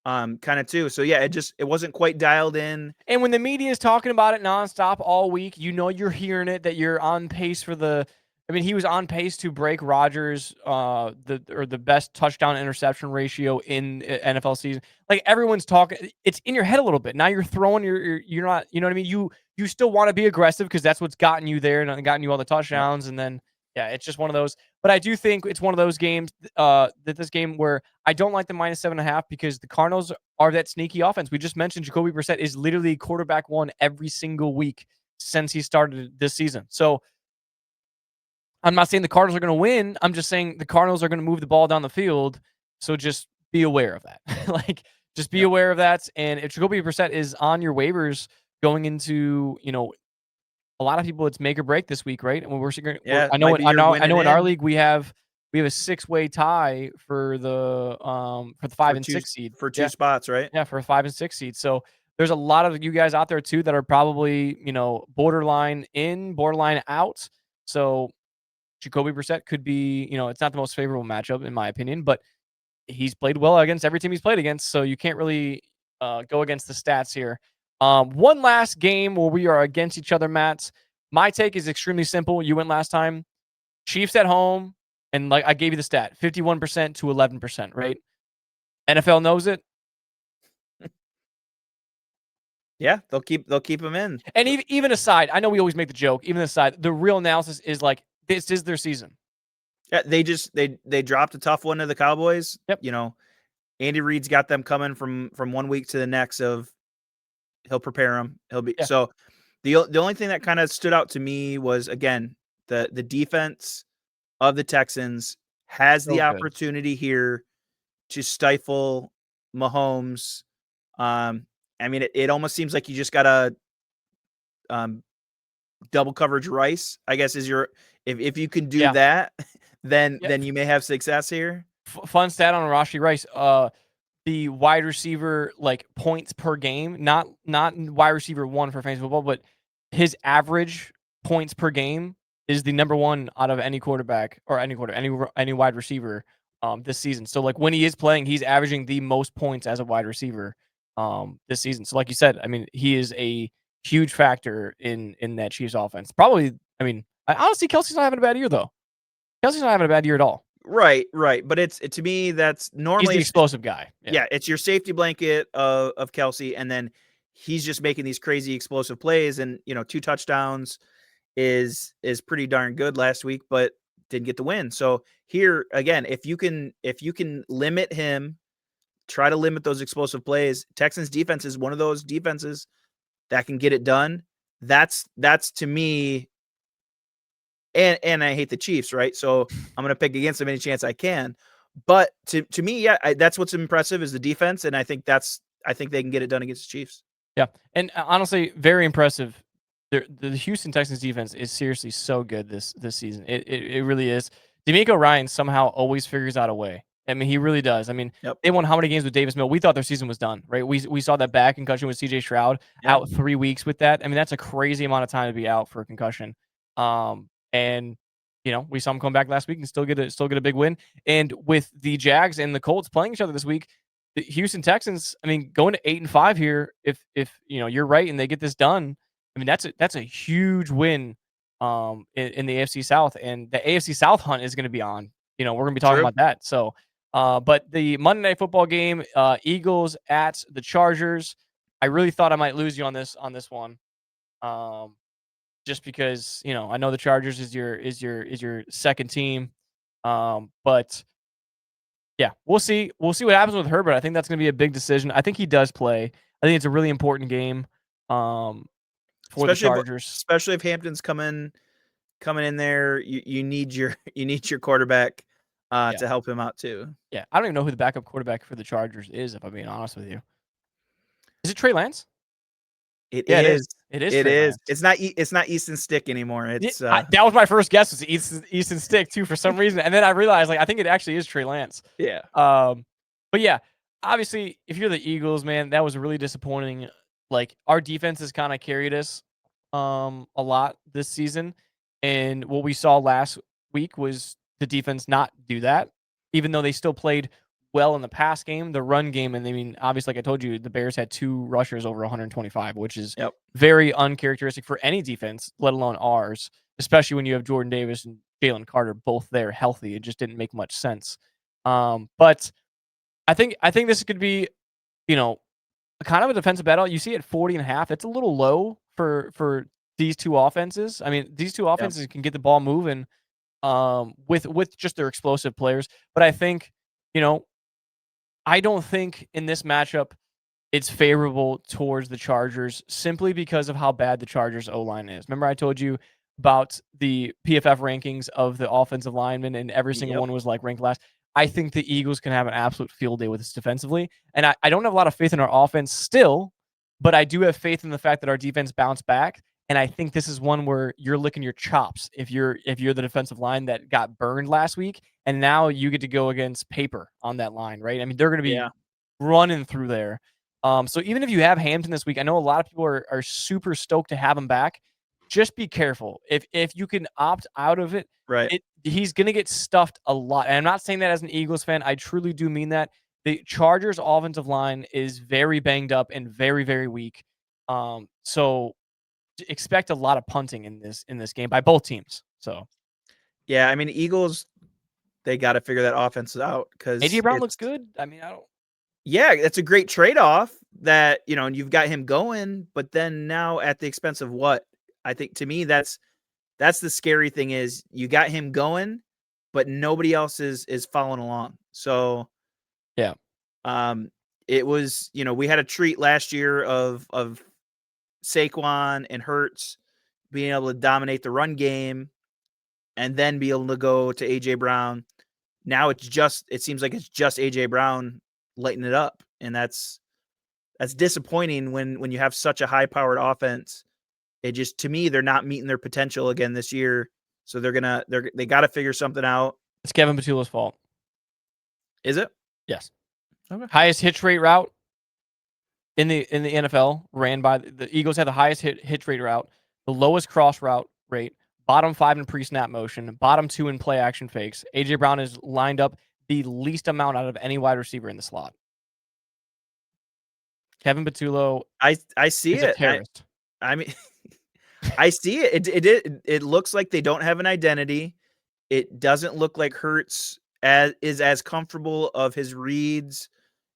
kind of too. So yeah, it wasn't quite dialed in. And when the media is talking about it nonstop all week, you're hearing it, that you're on pace for the. I mean, he was on pace to break Rodgers, the best touchdown interception ratio in NFL season. Like, everyone's talking, it's in your head a little bit. Now you're throwing, you're not, you know what I mean? You still want to be aggressive because that's what's gotten you there and gotten you all the touchdowns. And then, Yeah, it's just one of those. But I do think it's one of those games, that this game where I don't like the -7.5 because the Cardinals are that sneaky offense. We just mentioned Jacoby Brissett is literally quarterback one every single week since he started this season. So I'm not saying the Cardinals are going to win. I'm just saying the Cardinals are going to move the ball down the field. So just be aware of that. Like, just be Yep. aware of that. And if Jacoby Brissett is on your waivers going into, a lot of people, it's make or break this week, right? And Yeah, I know, might be I your know, win I it know. In our in league, we have a 6-way tie for the 5 and 6 seed. for 2 Yeah, spots, right? yeah, for a 5 and 6 seed. So there's a lot of you guys out there too that are probably borderline in, borderline out. So Jacoby Brissett could be, it's not the most favorable matchup in my opinion, but he's played well against every team he's played against, so you can't really go against the stats here. One last game where we are against each other, Matt. My take is extremely simple. You went last time. Chiefs at home, and like I gave you the stat, 51% to 11%, right? NFL knows it. Yeah, they'll keep him in. And even aside, I know we always make the joke, even aside, the real analysis is like this is their season. Yeah, they dropped a tough one to the Cowboys. Yep. Andy Reid's got them coming from 1 week to the next of he'll prepare them. He'll be Yeah. so the only thing that kind of stood out to me was again the defense of the Texans has So the good. opportunity here to stifle Mahomes. I mean, it almost seems like you just gotta um, double coverage Rice, I guess is your if you can do Yeah. that, then Yeah. you may have success here. Fun stat on Rashi Rice. The wide receiver like points per game, not wide receiver one for fantasy football, but his average points per game is the number one out of any quarterback or any wide receiver this season. So like when he is playing, he's averaging the most points as a wide receiver this season. So like you said, I mean, he is a huge factor in that Chiefs offense. Probably, I mean, I honestly Kelsey's not having a bad year though. Kelsey's not having a bad year at all. Right. But to me, that's He's normally the explosive guy. Yeah. yeah, it's your safety blanket of Kelsey, and then he's just making these crazy explosive plays, and 2 touchdowns is pretty darn good last week, but didn't get the win. So here again, if you can limit him, try to limit those explosive plays. Texans defense is one of those defenses that can get it done. That's to me, and I hate the Chiefs, right? So I'm gonna pick against them any chance I can. But to me, yeah, that's what's impressive is the defense, and I think they can get it done against the Chiefs. Yeah, and honestly, very impressive. The Houston Texans defense is seriously so good this season. It really is. D'Amico Ryan somehow always figures out a way. I mean, he really does. I mean, Yep. they won how many games with Davis Mill? We thought their season was done, right? We saw that back concussion with CJ Stroud Yeah. out 3 weeks with that. I mean, that's a crazy amount of time to be out for a concussion. And we saw him come back last week and still get a big win. And with the Jags and the Colts playing each other this week, the Houston Texans, I mean, going to 8-5 here, if you're right and they get this done, I mean that's a huge win in the AFC South, and the AFC South hunt is going to be on. We're going to be talking True. about that. So, but the Monday Night Football game, Eagles at the Chargers. I really thought I might lose you on this one, just because I know the Chargers is your second team, but yeah, we'll see. We'll see what happens with Herbert. I think that's going to be a big decision. I think he does play. I think it's a really important game for the Chargers. Especially if Hampton's coming in there, you need your you need your quarterback Yeah. to help him out too. Yeah, I don't even know who the backup quarterback for the Chargers is, if I'm being honest with you. Is it Trey Lance? It Yeah, it is. is. It is It Trey is. Lance. It's not Easton Stick anymore. Yeah, It's that was my first guess, was Easton Stick too for some reason, and then I realized I think it actually is Trey Lance. yeah. But yeah, obviously, if you're the Eagles, man, that was really disappointing. Like our defense has kind of carried us a lot this season, and what we saw last week was the defense not do that, even though they still played well in the pass game, the run game, and I mean, obviously, like I told you, the Bears had 2 rushers over 125, which is Yep. very uncharacteristic for any defense, let alone ours, especially when you have Jordan Davis and Jalen Carter both there healthy. It just didn't make much sense. But I think this could be, kind of a defensive battle. You see at 40.5, it's a little low for these two offenses. I mean, these two offenses can get the ball moving. with just their explosive players. But I think, you know, I don't think in this matchup it's favorable towards the Chargers simply because of how bad the Chargers O-line is. Remember I told you about the PFF rankings of the offensive linemen, and every single Yep. one was like ranked last. I think the Eagles can have an absolute field day with us defensively. And I don't have a lot of faith in our offense still, but I do have faith in the fact that our defense bounced back. And I think this is one where you're licking your chops if you're the defensive line that got burned last week, and now you get to go against paper on that line, right? I mean, they're going to be Yeah. running through there. So even if you have Hampton this week, I know a lot of people are super stoked to have him back. Just be careful. If you can opt out of it, Right. he's gonna get stuffed a lot. And I'm not saying that as an Eagles fan. I truly do mean that. The Chargers offensive line is very banged up and very, very weak. So expect a lot of punting in this game by both teams. So Yeah. I mean, Eagles, they got to figure that offense out AJ because Brown looks it's good. I mean, I don't. yeah, it's a great trade off that and you've got him going, but then now at the expense of what? I think to me that's the scary thing is you got him going, but nobody else is following along. So Yeah. um it was, we had a treat last year of Saquon and Hurts being able to dominate the run game and then be able to go to AJ Brown. Now it seems like it's just AJ Brown lighting it up. And that's disappointing when you have such a high powered offense. It just to me they're not meeting their potential again this year. So they got to figure something out. It's Kevin Patula's fault. Is it? Yes. Okay. Highest hitch rate route in the NFL ran by the Eagles had the highest hitch rate route, the lowest cross route rate, bottom 5 in pre-snap motion, bottom 2 in play action fakes. AJ Brown is lined up the least amount out of any wide receiver in the slot. Kevin Patullo I see is a it. terrorist. I mean I see it. It looks like they don't have an identity. It doesn't look like Hurts is as comfortable of his reads,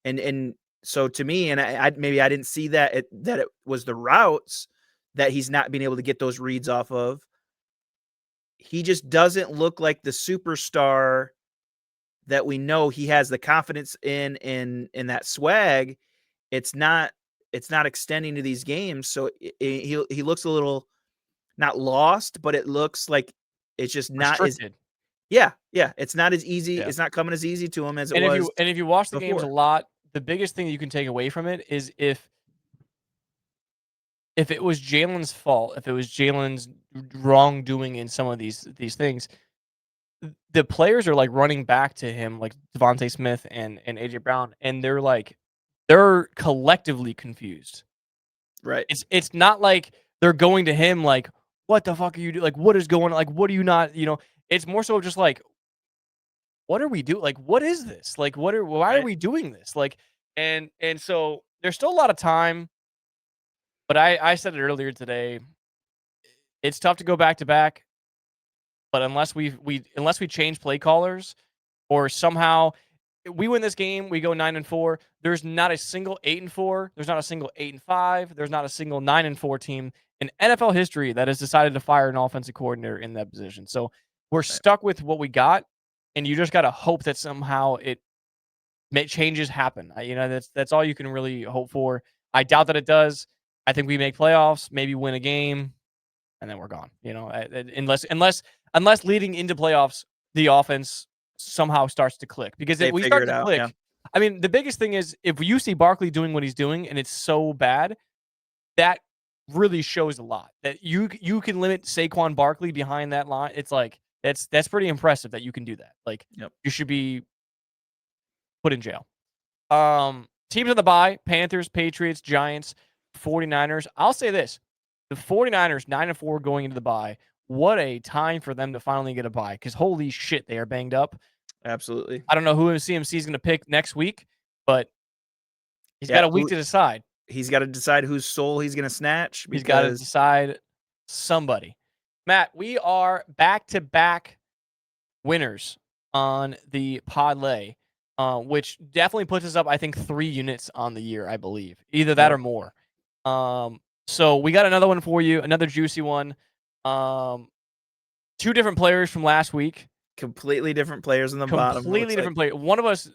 and so to me, and maybe I didn't see that it was the routes that he's not being able to get those reads off of. He just doesn't look like the superstar that we know he has the confidence in that swag. It's not extending to these games, so he looks a little not lost, but it looks like it's just not as Restricted. yeah, it's not as easy. Yeah. It's not coming as easy to him as it And was if you watch the games a before. lot, the biggest thing that you can take away from it is if it was Jalen's fault, if it was Jalen's wrongdoing in some of these things, the players are like running back to him, like Devontae Smith and AJ Brown, and they're collectively confused. Right. It's not like they're going to him like, what the fuck are you doing? Like, what is going on? Like, what are you not? It's more so just like, what are we doing? Like, what is this? Like, why are Right. we doing this? Like, and so there's still a lot of time, but I said it earlier today. It's tough to go back to back, but unless we change play callers or somehow we win this game, we go 9-4. There's not a single 8-4. There's not a single 8-5. There's not a single 9-4 team in NFL history that has decided to fire an offensive coordinator in that position. So we're Right. stuck with what we got, and you just got to hope that somehow changes happen. That's all you can really hope for. I doubt that it does. I think we make playoffs, maybe win a game, and then we're gone. Unless leading into playoffs, the offense somehow starts to click. Because if They we figure start it to out. Yeah. click, I mean, the biggest thing is if you see Barkley doing what he's doing and it's so bad, that really shows a lot. That you can limit Saquon Barkley behind that line. It's like that's pretty impressive that you can do that. Like Yep. you should be put in jail. Teams on the bye: Panthers, Patriots, Giants, 49ers. I'll say this. The 49ers 9-4 going into the bye. What a time for them to finally get a bye, because holy shit, they are banged up. Absolutely. I don't know who CMC is going to pick next week, but he's got Yeah. a week to decide. He's got to decide whose soul he's going to snatch He's got to because decide somebody. Matt, we are back-to-back winners on the parlay, which definitely puts us up, I think, 3 units on the year, I believe. Either that Yep. or more. So we got another one for you, another juicy one. 2 different players from last week. Completely different players in the bottom. Completely different player. One of us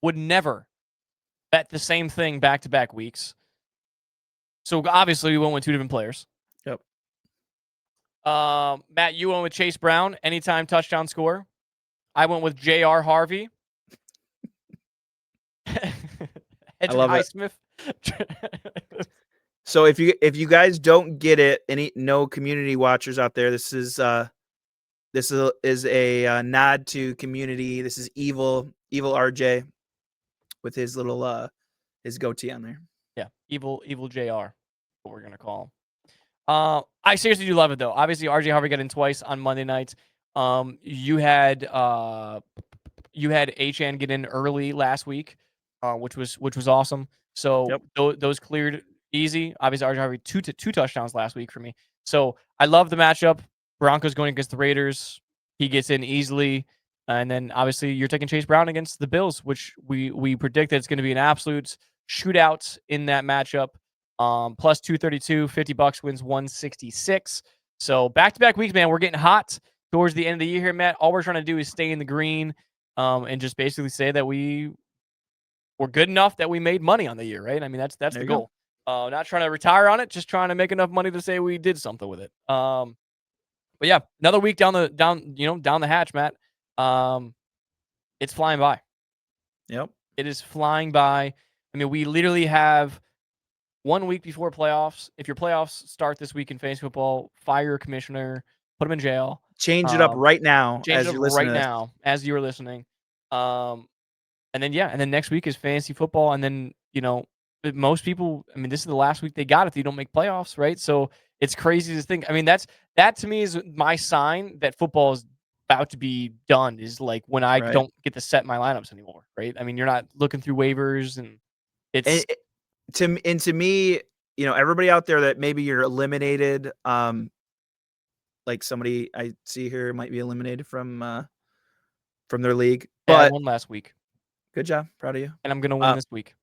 would never bet the same thing back-to-back weeks. So obviously we went with 2 different players. Yep. Matt, you went with Chase Brown, anytime touchdown score. I went with J.R. Harvey. I love it. Smith. So if you guys don't get it, no community watchers out there, this is a nod to community. This is evil RJ with his little his goatee on there. Yeah, evil JR, what we're gonna call him. I seriously do love it though. Obviously, RJ Harvey got in twice on Monday night. You had HN get in early last week, which was awesome. So those cleared easy. Obviously, RJ Harvey two touchdowns last week for me. So I love the matchup. Broncos going against the Raiders. He gets in easily. And then obviously you're taking Chase Brown against the Bills, which we predict that it's going to be an absolute shootout in that matchup. Plus 232, $50 wins 166. So back-to-back weeks, man, we're getting hot towards the end of the year here, Matt. All we're trying to do is stay in the green and just basically say that we're good enough that we made money on the year, right? I mean, that's the goal. Not trying to retire on it, just trying to make enough money to say we did something with it. But yeah, another week down the hatch, Matt. It's flying by. Yep. It is flying by. I mean, we literally have 1 week before playoffs. If your playoffs start this week in fantasy football, fire your commissioner, put him in jail. Change it up right now as you're listening. And then next week is fantasy football, and then most people. I mean, this is the last week they got if you don't make playoffs, right? So it's crazy to think. I mean, that to me is my sign that football is about to be done. Is like when I don't get to set my lineups anymore, right? I mean, you're not looking through waivers, and it's to me, everybody out there that maybe you're eliminated. Like somebody I see here might be eliminated from their league. But I won last week. Good job, proud of you. And I'm gonna win this week.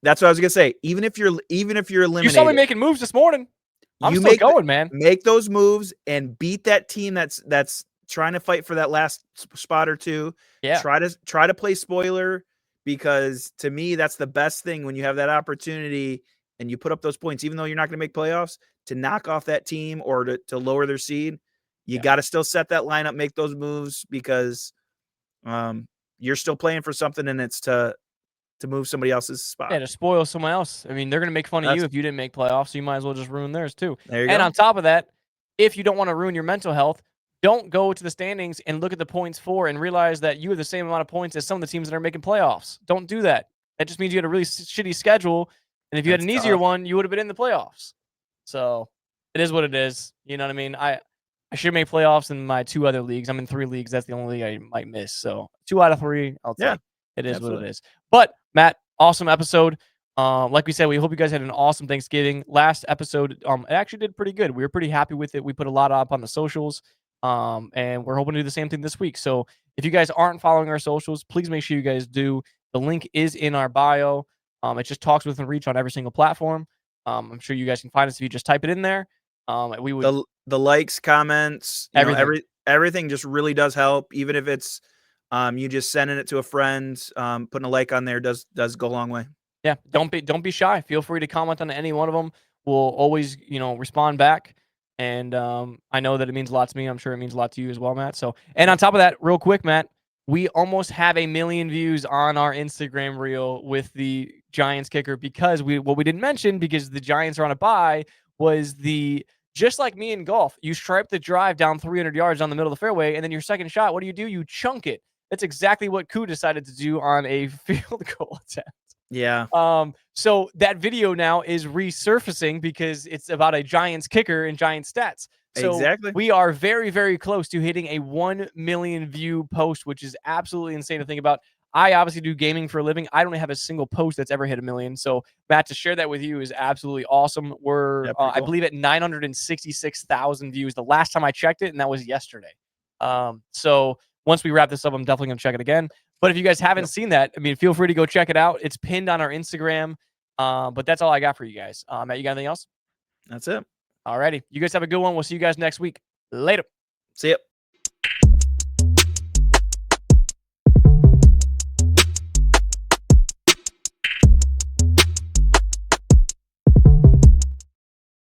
That's what I was gonna say. Even if you're eliminated, you saw me making moves this morning. I'm still going, man. Make those moves and beat that team that's trying to fight for that last spot or two. Yeah. Try to play spoiler, because to me that's the best thing when you have that opportunity and you put up those points, even though you're not going to make playoffs, to knock off that team or to lower their seed. You got to still set that lineup, make those moves, because you're still playing for something, and it's to move somebody else's spot. Yeah, to spoil someone else. I mean, they're going to make fun of you if you didn't make playoffs, so you might as well just ruin theirs too. There you go. And on top of that, if you don't want to ruin your mental health, don't go to the standings and look at the points for and realize that you have the same amount of points as some of the teams that are making playoffs. Don't do that. That just means you had a really shitty schedule, and if you had an easier one, you would have been in the playoffs. So it is what it is. You know what I mean? I should make playoffs in my 2 other leagues. I'm in 3 leagues. That's the only league I might miss. So 2 out of 3, I'll take. It is what it is. But Matt, awesome episode. Like we said, we hope you guys had an awesome Thanksgiving. Last episode, it actually did pretty good. We were pretty happy with it. We put a lot up on the socials. And we're hoping to do the same thing this week. So if you guys aren't following our socials, please make sure you guys do. The link is in our bio. It just Talks With and Reach on every single platform. I'm sure you guys can find us if you just type it in there. We would the likes, comments, everything just really does help. Even if it's you just sending it to a friend, putting a like on there does go a long way. Yeah, don't be shy. Feel free to comment on any one of them. We'll always respond back. And I know that it means a lot to me. I'm sure it means a lot to you as well, Matt. So, and on top of that, real quick, Matt, we almost have 1 million views on our Instagram reel with the Giants kicker, because what we didn't mention, because the Giants are on a bye, was just like me in golf, you stripe the drive down 300 yards down the middle of the fairway, and then your second shot, what do? You chunk it. That's exactly what Koo decided to do on a field goal attempt. Yeah. So that video now is resurfacing because it's about a Giants kicker and Giants stats. So exactly. We are very, very close to hitting a 1 million view post, which is absolutely insane to think about. I obviously do gaming for a living. I don't have a single post that's ever hit 1 million. So Matt, to share that with you is absolutely awesome. We're, cool. I believe, at 966,000 views the last time I checked it, and that was yesterday. So once we wrap this up, I'm definitely going to check it again. But if you guys haven't seen that, I mean, feel free to go check it out. It's pinned on our Instagram. But that's all I got for you guys. Matt, you got anything else? That's it. All righty. You guys have a good one. We'll see you guys next week. Later. See ya.